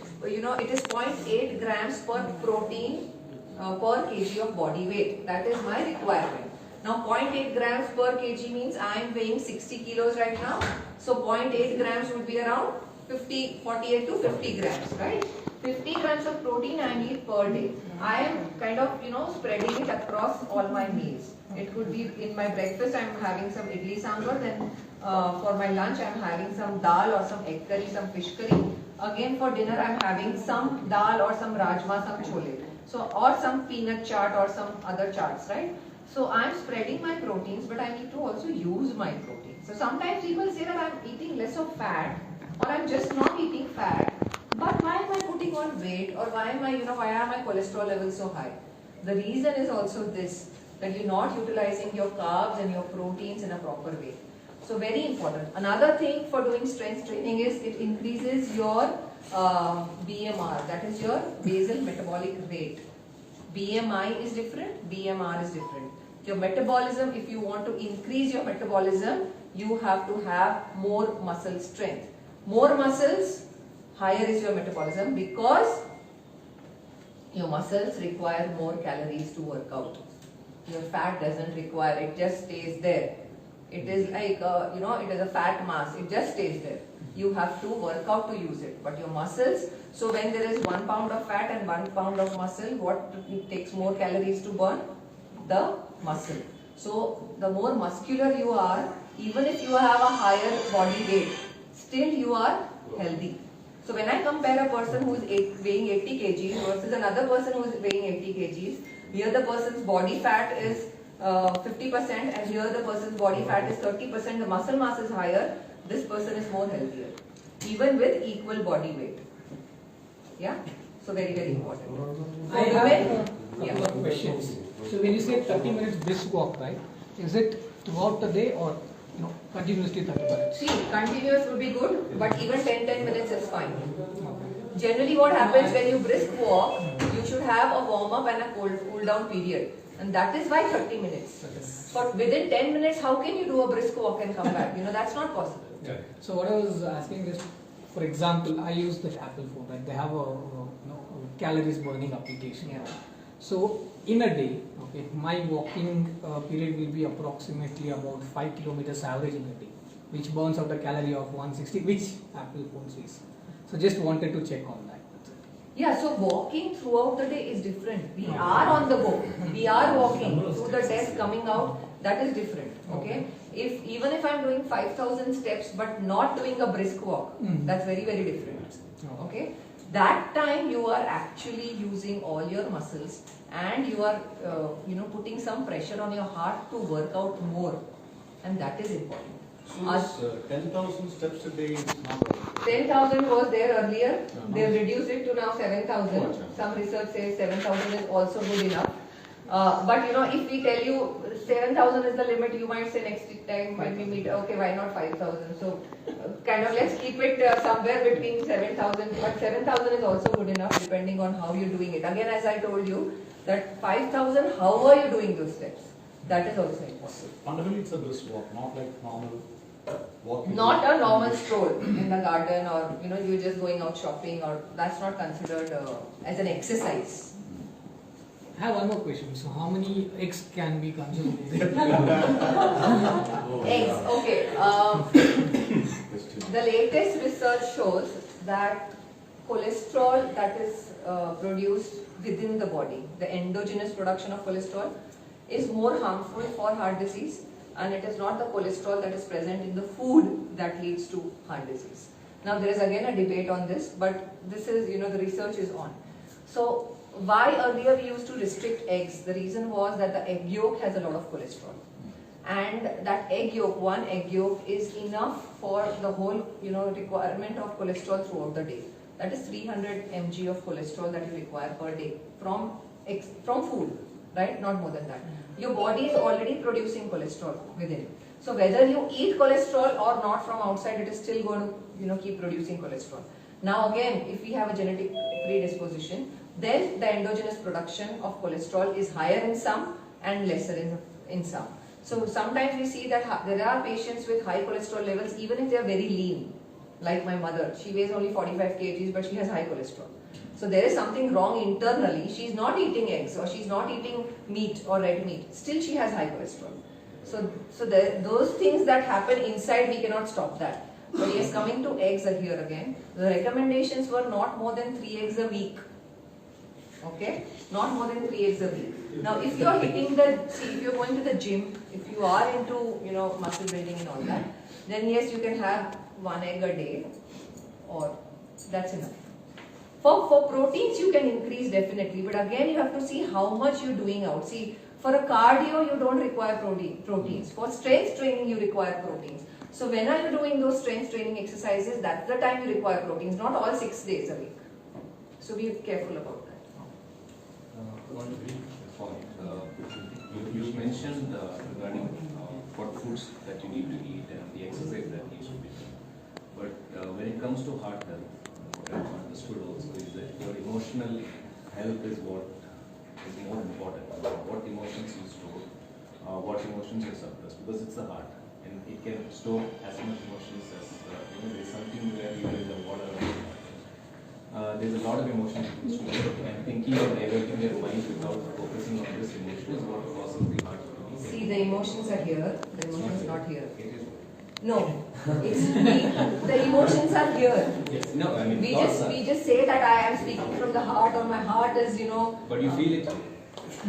is 0.8 grams per protein per kg of body weight. That is my requirement. Now 0.8 grams per kg means I am weighing 60 kilos right now. So 0.8 grams would be around 48 to 50 grams, right? 50 grams of protein I need per day. I am kind of, spreading it across all my meals. It could be in my breakfast I am having some idli sambar, then for my lunch I am having some dal or some egg curry, some fish curry. Again for dinner I am having some dal or some rajma, some chole. So, or some peanut chaat or some other charts, right? So I am spreading my proteins, but I need to also use my proteins. So sometimes people say that I am eating less of fat, or I am just not eating fat, but why am I putting on weight, or why am I, why are my cholesterol levels so high? The reason is also this, that you're not utilizing your carbs and your proteins in a proper way. So very important. Another thing for doing strength training is it increases your BMR, that is your basal metabolic rate. BMI is different, BMR is different. Your metabolism, if you want to increase your metabolism, you have to have more muscle strength. More muscles, higher is your metabolism, because your muscles require more calories to work out. Your fat doesn't require, it just stays there. It is like, it is a fat mass, it just stays there. You have to work out to use it. But your muscles, so when there is 1 pound of fat and 1 pound of muscle, what takes more calories to burn? The muscle. So the more muscular you are, even if you have a higher body weight, still you are healthy. So when I compare a person who is weighing 80 kgs versus another person who is weighing 80 kgs, here the person's body fat is 50% and here the person's body fat is 30%, the muscle mass is higher, this person is more healthier, even with equal body weight. Yeah? So very, very important. I have Yeah. a question. So when you say 30 minutes brisk walk, right? Is it throughout the day or continuously 30 minutes? See, continuous would be good, but even 10 minutes is fine. Generally what happens when you brisk walk, you should have a warm up and a cool down period. And that is why 30 minutes. But within 10 minutes, how can you do a brisk walk and come back? That's not possible. Yeah. So what I was asking is, for example, I use the Apple phone, right? They have a calories burning application. Yeah. So in a day, okay, my walking period will be approximately about 5 kilometers average in a day, which burns out a calorie of 160, which Apple phone says. So just wanted to check on that. That's it. Yeah, so walking throughout the day is different. We are on the go. We are walking through the desk coming out. That is different. Okay. Even if I'm doing 5,000 steps but not doing a brisk walk, that's very, very different. Okay. That time you are actually using all your muscles and you are putting some pressure on your heart to work out more, and that is important. So this 10,000 steps a day is not 10,000 was there earlier. They've reduced it to now 7,000. Some research says 7,000 is also good enough. But if we tell you 7,000 is the limit, you might say next time when we meet, okay, why not 5,000? So kind of let's keep it somewhere between 7,000. But 7,000 is also good enough depending on how you're doing it. Again, as I told you, that 5,000, how are you doing those steps? That is also important. fundamentally it's a brisk walk, not like normal walking. Not a normal stroll in the garden, or you're just going out shopping, or that's not considered as an exercise. I have one more question. So how many eggs can be consumed? Eggs, okay. The latest research shows that cholesterol that is produced within the body, the endogenous production of cholesterol, is more harmful for heart disease, and it is not the cholesterol that is present in the food that leads to heart disease. Now there is again a debate on this, but this is, the research is on. So why earlier we used to restrict eggs? The reason was that the egg yolk has a lot of cholesterol. And that egg yolk, one egg yolk is enough for the whole, requirement of cholesterol throughout the day. That is 300 mg of cholesterol that you require per day from food, right? Not more than that. Your body is already producing cholesterol within it. So whether you eat cholesterol or not from outside, it is still going to, keep producing cholesterol. Now again, if we have a genetic predisposition, then the endogenous production of cholesterol is higher in some and lesser in some. So sometimes we see that there are patients with high cholesterol levels, even if they are very lean, like my mother. She weighs only 45 kgs, but she has high cholesterol. So there is something wrong internally. She's not eating eggs or she's not eating meat or red meat. Still she has high cholesterol. So those things that happen inside, we cannot stop that. But yes, coming to eggs here again, the recommendations were not more than 3 eggs a week. Okay, not more than 3 eggs a week. Now, if you are if you are going to the gym, if you are into muscle building and all that, then yes, you can have 1 egg a day, or that's enough. For proteins, you can increase definitely, but again, you have to see how much you're doing out. See, for a cardio, you don't require proteins. For strength training, you require proteins. So when are you doing those strength training exercises? That's the time you require proteins, not all 6 days a week. So be careful about that. One brief point. You mentioned regarding what foods that you need to eat and the exercise that needs to be done. But when it comes to heart health, what I've understood also is that your emotional health is what is more important. What emotions you store, what emotions you suppress, because it's the heart and it can store as much emotions as there's something where you are in the water. There's a lot of emotions and thinking of diverting their mind without focusing on this emotion is what causes the heart to be. See, the emotions are here, the emotions are not here. It is. No, it's the emotions are here. Yes. No, I mean We just say that I am speaking from the heart, or my heart is, But you feel it.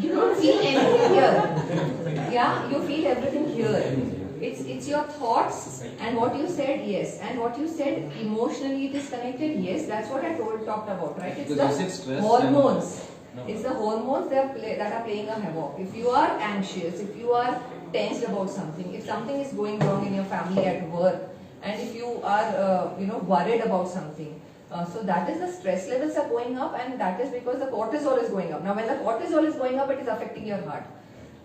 You don't feel anything here. Yeah, you feel everything here. It's your thoughts and what you said, yes, and what you said emotionally it is connected, yes. That's what I talked about, right? It's the hormones. It's the hormones that are playing a havoc. If you are anxious, if you are tensed about something, if something is going wrong in your family at work, and if you are worried about something, so that is the stress levels are going up, and that is because the cortisol is going up. Now when the cortisol is going up, it is affecting your heart.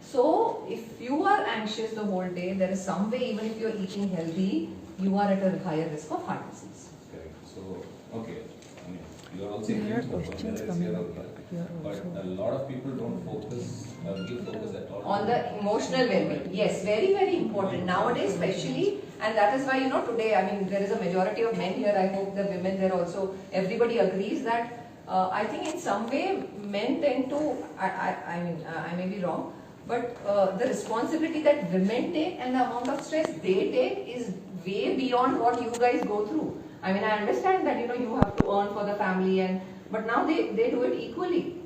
So if you are anxious the whole day, there is some way, even if you are eating healthy, you are at a higher risk of heart disease. Correct. So, okay. I mean, you are also There are questions coming up here but also. a lot of people don't focus or give focus at all On the emotional well-being, yes, very, very important nowadays, especially, and that is why today, I mean, there is a majority of men here. I hope the women there also, everybody agrees that I think in some way men tend to, I may be wrong, but the responsibility that women take and the amount of stress they take is way beyond what you guys go through. I mean, I understand that you have to earn for the family, but now they do it equally.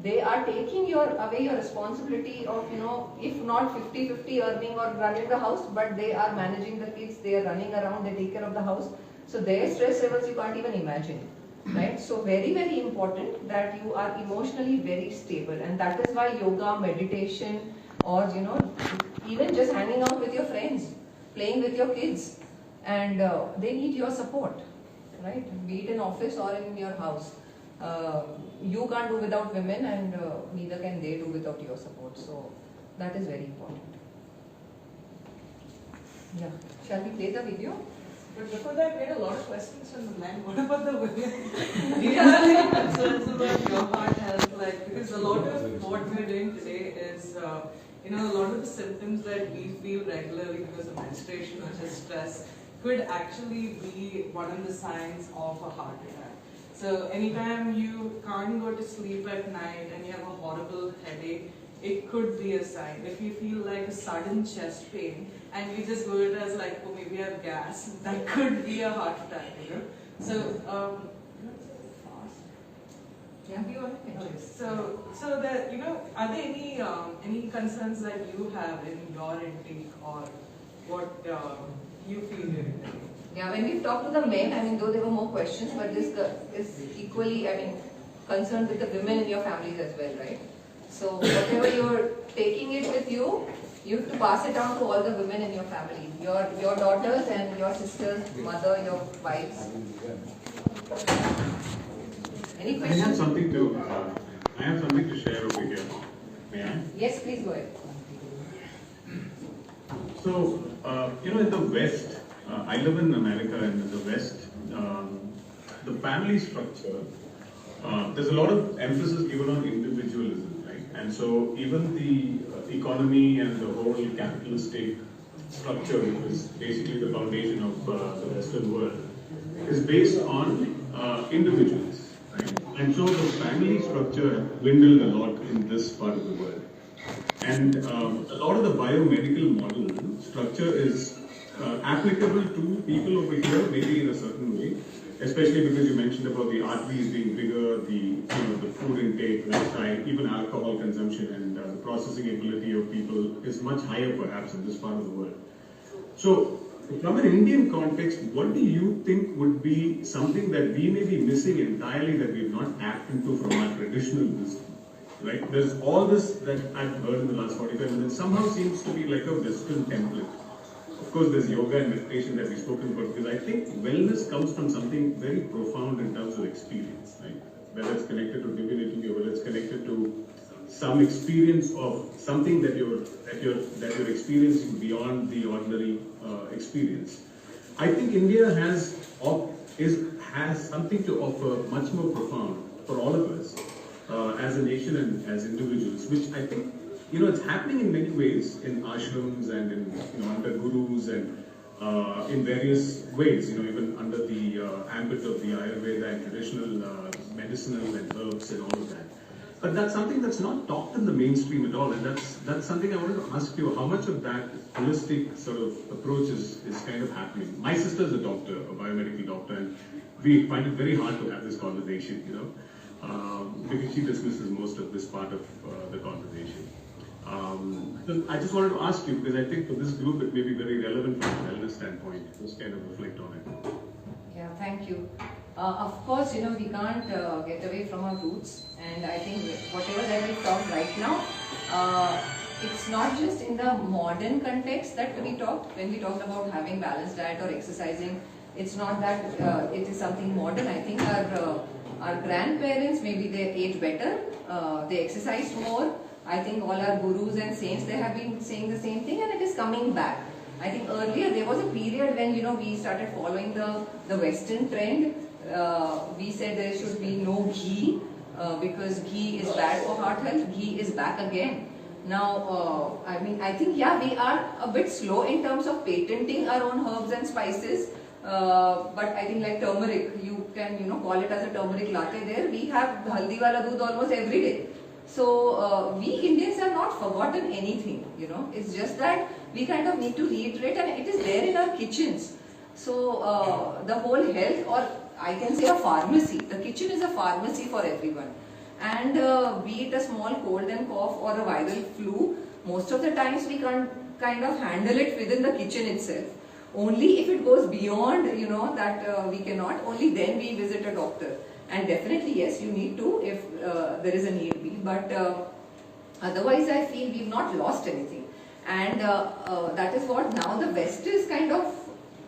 They are taking away your responsibility of, if not 50-50 earning or running the house, but they are managing the kids, they are running around, they take care of the house. So their stress levels you can't even imagine, right? So very, very important that you are emotionally very stable, and that is why yoga, meditation, or even just hanging out with your friends, playing with your kids, and they need your support, right? Be it in office or in your house. You can't do without women, and neither can they do without your support. So that is very important. Yeah. Shall we play the video? But before that, we had a lot of questions from the men. What about the women? Do you have any concerns about your heart health? Because a lot of what we're doing today is, a lot of the symptoms that we feel regularly because of menstruation or just stress could actually be one of the signs of a heart attack. So anytime you can't go to sleep at night and you have a horrible headache, it could be a sign. If you feel like a sudden chest pain and you just go it as like, oh, maybe I have gas, that could be a heart attack, So, Yeah, you want to okay. So that, are there any concerns that you have in your intake or what you feel you're intake? Yeah, when we talked to the men, I mean, though there were more questions, but this is equally, I mean, concerned with the women in your families as well, right? So whatever you're taking it with you, you have to pass it on to all the women in your family, your daughters and your sisters, mother, your wives. Any questions? I have something to share over here. May I? Yes, please go ahead. So, in the West, I live in America, and in the West, the family structure, there's a lot of emphasis given on individualism, right? And so even the economy and the whole capitalistic structure, which is basically the foundation of the Western world, is based on individuals, right? And so the family structure dwindled a lot in this part of the world. And a lot of the biomedical model structure is applicable to people over here, maybe in a certain way, especially because you mentioned about the arteries being bigger, the food intake, lifestyle, even alcohol consumption, and the processing ability of people is much higher perhaps in this part of the world. So, from an Indian context, what do you think would be something that we may be missing entirely that we've not tapped into from our traditional wisdom? Right? There's all this that I've heard in the last 45 minutes somehow seems to be like a Western template. Of course, there's yoga and meditation that we've spoken about, because I think wellness comes from something very profound in terms of experience, right? Whether it's connected to divinity or whether it's connected to some experience of something that you're experiencing beyond the ordinary experience. I think India has something to offer much more profound for all of us as a nation and as individuals, which I think it's happening in many ways in ashrams and in under gurus and in various ways, even under the ambit of the Ayurveda and traditional medicinal and herbs and all of that. But that's something that's not talked in the mainstream at all, and that's something I wanted to ask you, how much of that holistic sort of approach is kind of happening? My sister's a doctor, a biomedical doctor, and we find it very hard to have this conversation, because she dismisses most of this part of the conversation. So I just wanted to ask you, because I think for this group it may be very relevant from a wellness standpoint. Just kind of reflect on it. Yeah, thank you. Of course, we can't get away from our roots, and I think whatever that we talk right now, it's not just in the modern context that we talked. When we talked about having balanced diet or exercising, it's not that it is something modern. I think our grandparents, maybe they ate better, they exercised more. I think all our gurus and saints, they have been saying the same thing, and it is coming back. I think earlier there was a period when we started following the Western trend. We said there should be no ghee because ghee is bad for heart health. Ghee is back again. Now, I think we are a bit slow in terms of patenting our own herbs and spices. But I think like turmeric, you can call it as a turmeric latte there. We have haldi wala doodh almost every day. So we Indians have not forgotten anything, it's just that we kind of need to reiterate, and it is there in our kitchens. So the whole health, or I can say a pharmacy, the kitchen is a pharmacy for everyone. And be it a small cold and cough or a viral flu, most of the times we can't kind of handle it within the kitchen itself. Only if it goes beyond, that we cannot, only then we visit a doctor. And definitely, yes, you need to if there is a need be. But otherwise, I feel we've not lost anything. And that is what now the West is kind of,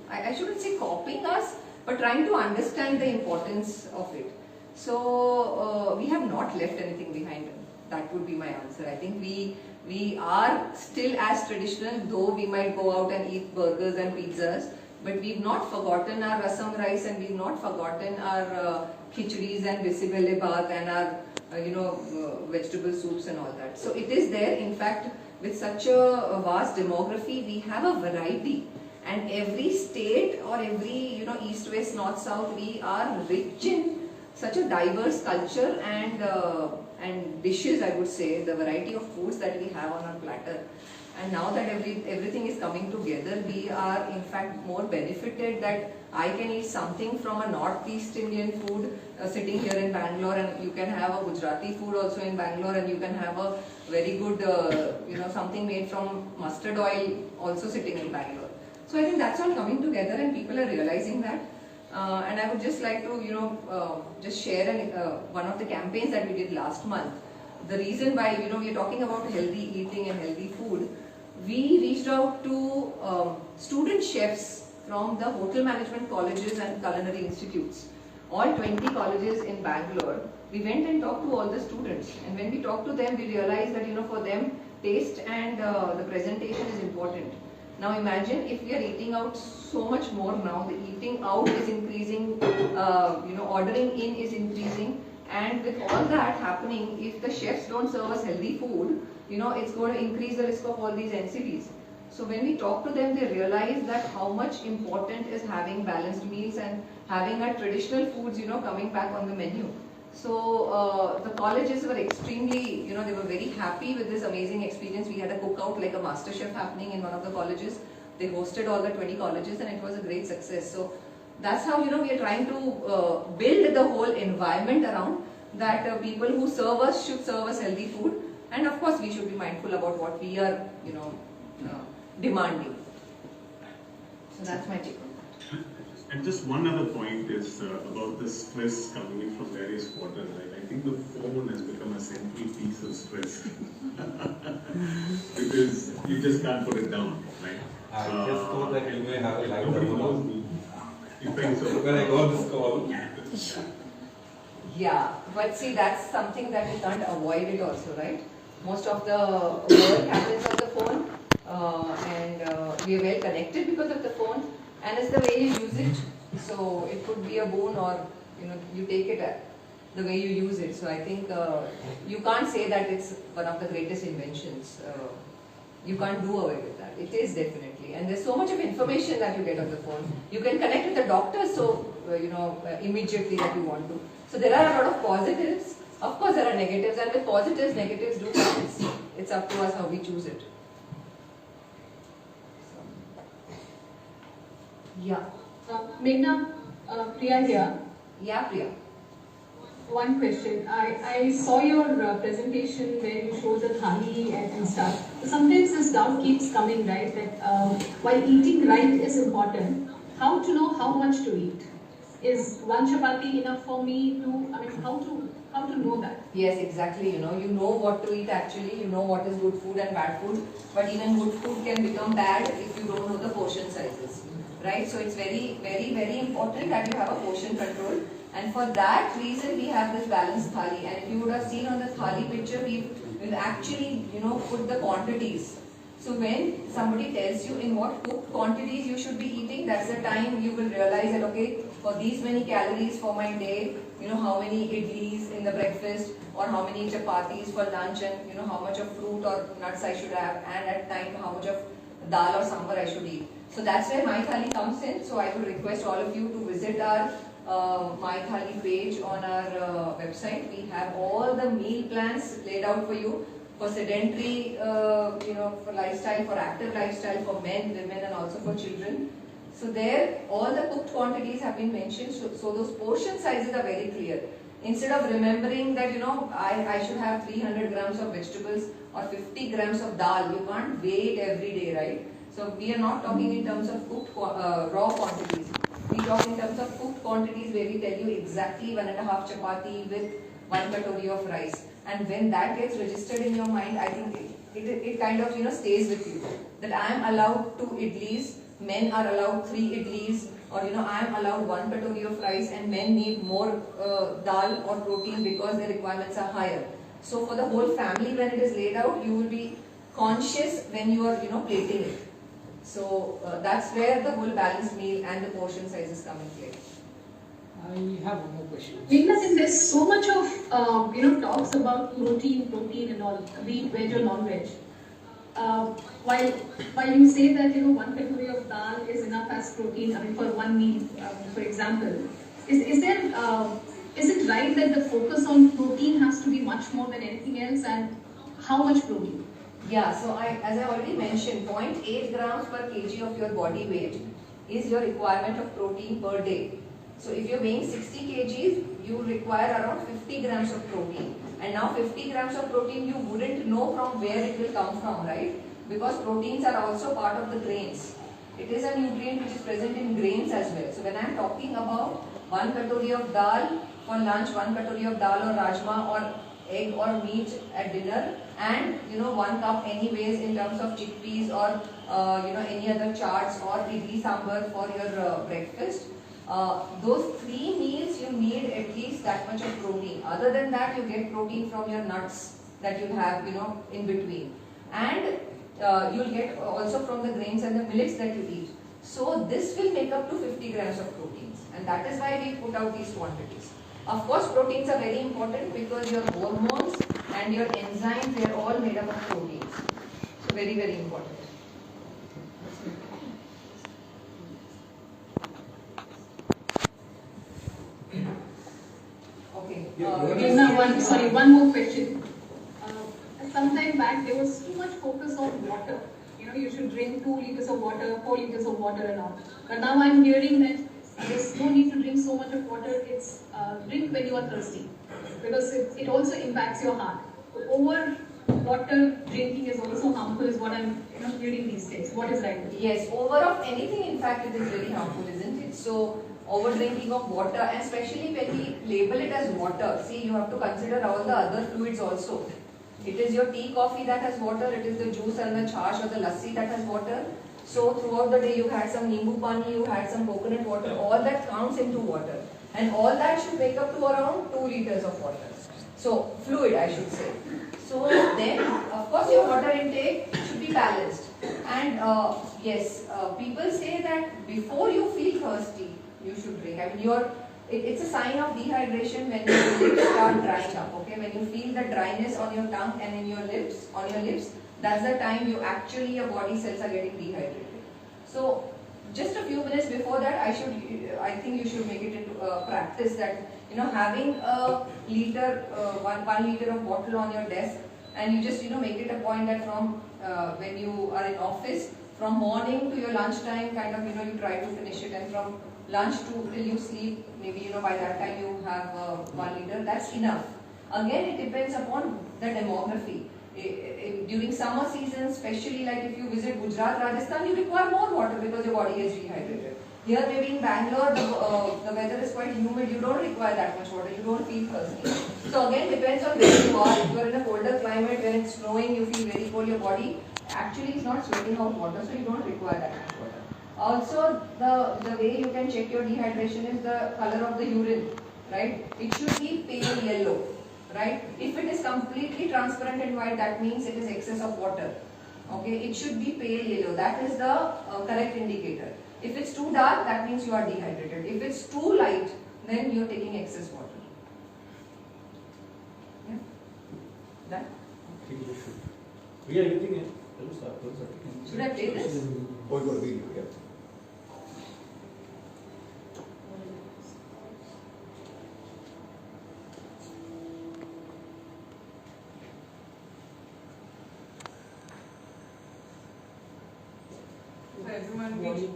I shouldn't say copying us, but trying to understand the importance of it. So we have not left anything behind. That would be my answer. I think we are still as traditional, though we might go out and eat burgers and pizzas. But we've not forgotten our rasam rice, and we've not forgotten our khichdis and bisibele bath and our vegetable soups and all that. So it is there. In fact, with such a vast demography, we have a variety. And every state or every east, west, north, south, we are rich in such a diverse culture and dishes. I would say the variety of foods that we have on our platter. And now that everything is coming together, we are in fact more benefited that I can eat something from a Northeast Indian food sitting here in Bangalore, and you can have a Gujarati food also in Bangalore, and you can have a very good, something made from mustard oil also sitting in Bangalore. So I think that's all coming together, and people are realizing that. And I would just like to, just share one of the campaigns that we did last month. The reason why, we are talking about healthy eating and healthy food, we reached out to student chefs from the hotel management colleges and culinary institutes, all 20 colleges in Bangalore. We went and talked to all the students, and when we talked to them, we realized that for them, taste and the presentation is important. Now imagine if we are eating out so much more now, the eating out is increasing, ordering in is increasing. And with all that happening, if the chefs don't serve us healthy food, it's going to increase the risk of all these NCDs. So when we talk to them, they realize that how much important is having balanced meals and having our traditional foods, coming back on the menu. So the colleges were extremely, they were very happy with this amazing experience. We had a cookout, like a master chef happening in one of the colleges. They hosted all the 20 colleges, and it was a great success. So that's how, we are trying to build the whole environment around that people who serve us should serve us healthy food. And of course, we should be mindful about what we are, demanding. So that's my take on that. And just one other point is about the stress coming in from various quarters, right? I think the phone has become a central piece of stress. Because you just can't put it down, right? I just thought that you may have a live demo. You think so? When I got this call. Yeah, but see, that's something that we can't avoid it also, right? Most of the work happens on the phone, and we are well connected because of the phone, and it's the way you use it. So it could be a boon, or you take it the way you use it. So I think you can't say that it's one of the greatest inventions. You can't do away with that. It is definitely, and there's so much of information that you get on the phone. You can connect with the doctor, so immediately that you want to. So there are a lot of positives. Of course, there are negatives, and with positives, negatives do come. It's up to us how we choose it. So, Yeah. Meghna, Priya here. Yeah, Priya. one question. I saw your presentation where you showed the thali and stuff. Sometimes this doubt keeps coming, right? That while eating right is important, how to know how much to eat? Is one chapati enough for me to? I mean, how to know that? Yes, exactly. You know what to eat actually. You know what is good food and bad food. But even good food can become bad if you don't know the portion sizes, right? So it's very, very, very important that you have a portion control. And for that reason, we have this balanced thali. And if you would have seen on the thali picture, we've actually, put the quantities. So when somebody tells you in what cooked quantities you should be eating, that's the time you will realize that, okay, for these many calories for my day, how many idlis in the breakfast, or how many chapatis for lunch, and how much of fruit or nuts I should have, and at night how much of dal or sambar I should eat. So that's where MyThali comes in. So I would request all of you to visit our MyThali page on our website. We have all the meal plans laid out for you for sedentary, for lifestyle, for active lifestyle, for men, women, and also for children. So there, all the cooked quantities have been mentioned. So those portion sizes are very clear. Instead of remembering that, I should have 300 grams of vegetables or 50 grams of dal, you can't weigh it every day, right? So we are not talking in terms of cooked raw quantities. We talk in terms of cooked quantities where we tell you exactly 1.5 chapati with 1 katori of rice. And when that gets registered in your mind, I think it kind of stays with you. That I am allowed 2 idlis, men are allowed 3 idlis, or I am allowed 1 katori of rice, and men need more dal or protein because their requirements are higher. So for the whole family, when it is laid out, you will be conscious when you are plating it. So that's where the whole balanced meal and the portion sizes come in play. I have one more question. Because there's so much of talks about protein and all, be it veg or non-veg. While you say that 1 katori of dal is enough as protein, I mean for one meal, for example, is it right that the focus on protein has to be much more than anything else, and how much protein? Yeah, so as I already mentioned, 0.8 grams per kg of your body weight is your requirement of protein per day. So if you're weighing 60 kgs, you require around 50 grams of protein. And now 50 grams of protein, you wouldn't know from where it will come from, right? Because proteins are also part of the grains. It is a nutrient which is present in grains as well. So when I'm talking about 1 katori of dal for lunch, 1 katori of dal or rajma or egg or meat at dinner, and 1 cup anyways in terms of chickpeas or any other charts or idli sambar for your breakfast. Those 3 meals you need at least that much of protein. Other than that, you get protein from your nuts that you have in between, and you'll get also from the grains and the millets that you eat. So this will make up to 50 grams of proteins, and that is why we put out these quantities. Of course, proteins are very important because your hormones and your enzymes, they are all made up of proteins. So very, very important. Okay. One more question. Some time back, there was too much focus on water. You should drink 2 liters of water, 4 liters of water and all. But now I'm hearing that there's no need to drink so much of water. It's drink when you are thirsty, because it also impacts your heart. Over water drinking is also harmful, is what I'm hearing these days. What is right? Yes, over of anything, in fact, it is very harmful, isn't it? So over drinking of water, and especially when we label it as water, see, you have to consider all the other fluids also. It is your tea, coffee that has water, it is the juice and the chash or the lassi that has water. So throughout the day you had some nimbu pani, you had some coconut water, all that counts into water. And all that should make up to around 2 liters of water. So fluid, I should say. So then, of course, your water intake should be balanced. And yes, people say that before you feel thirsty, you should drink. I mean, it's a sign of dehydration when your lips start drying up. Okay, when you feel the dryness on your tongue and in your lips, that's the time your body cells are getting dehydrated. So just a few minutes before that, I think you should make it into practice that having a liter, 1 liter of bottle on your desk, and you just make it a point that from when you are in office, from morning to your lunchtime, kind of you try to finish it, and from lunch till you sleep, maybe by that time you have 1 liter, that's enough. Again, it depends upon the demography. During summer season, especially like if you visit Gujarat, Rajasthan, you require more water because your body is dehydrated. Here maybe in Bangalore, the weather is quite humid, you don't require that much water, you don't feel thirsty. So again, depends on where you are. If you are in a colder climate, when it's snowing, you feel very cold, your body actually is not sweating out water, so you don't require that much water. Also, the way you can check your dehydration is the color of the urine, right? It should be pale yellow, right? If it is completely transparent and white, that means it is excess of water. Okay, it should be pale yellow. That is the correct indicator. If it's too dark, that means you are dehydrated. If it's too light, then you are taking excess water. Yeah? Done? We are everything in. Should I play this? Oh, you got a video, yeah. For everyone, we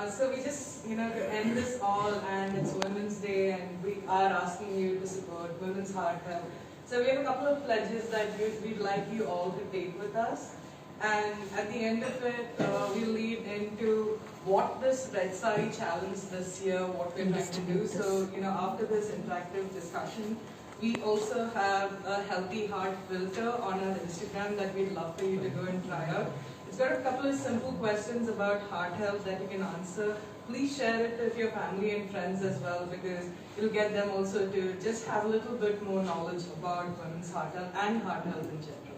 so we just, to end this all, and it's Women's Day, and we are asking you to support women's heart health. So we have a couple of pledges that we'd like you all to take with us. And at the end of it, we'll lead into what this Red Sari Challenge this year, what we're trying to do. So, after this interactive discussion, we also have a healthy heart filter on our Instagram that we'd love for you to go and try out. It's got a couple of simple questions about heart health that you can answer. Please share it with your family and friends as well, because it'll get them also to just have a little bit more knowledge about women's heart health and heart health in general.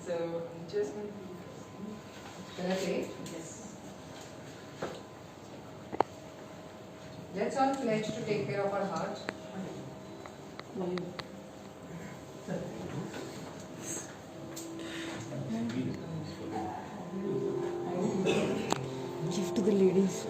So, just Can I say it? Yes. Let's all pledge to take care of our heart. Give to the ladies.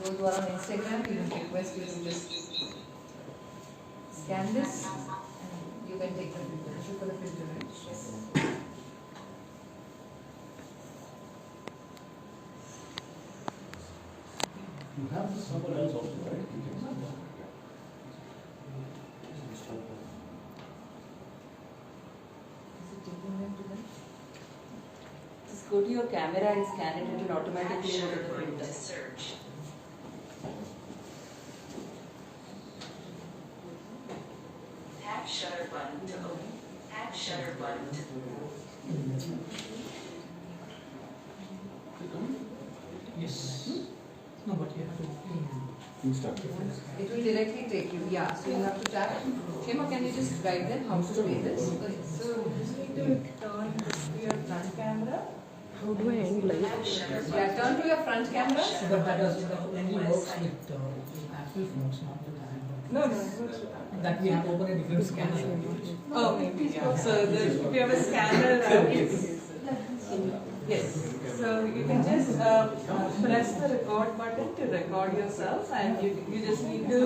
Those who are on Instagram, we will request you to just scan this and you can take the filter. This is for the filter, right? Yes. You have this somewhere else also, right? Just go to your camera and scan it, it will automatically go to the filter. button to open. Shutter button. Yes. No, but you have to. It will directly take you, yeah. So you have to tap. Shema, can you just guide them how to play this? So you just need to turn this to your front camera. How do I end live? Yeah, turn to your front camera. But that only works with Apple phones, not with Android. No. That we have to open a different scanner. Oh, maybe, yeah. So if you have a scanner, yes. So you can just press the record button to record yourself, and you just need to.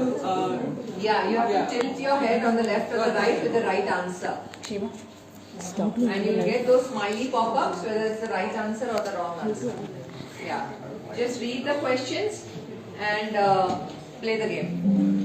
Yeah, you have to tilt your head on the left or the right with the right answer. Shiva, stop. And you'll get those smiley pop-ups whether it's the right answer or the wrong answer. Yeah. Just read the questions and play the game.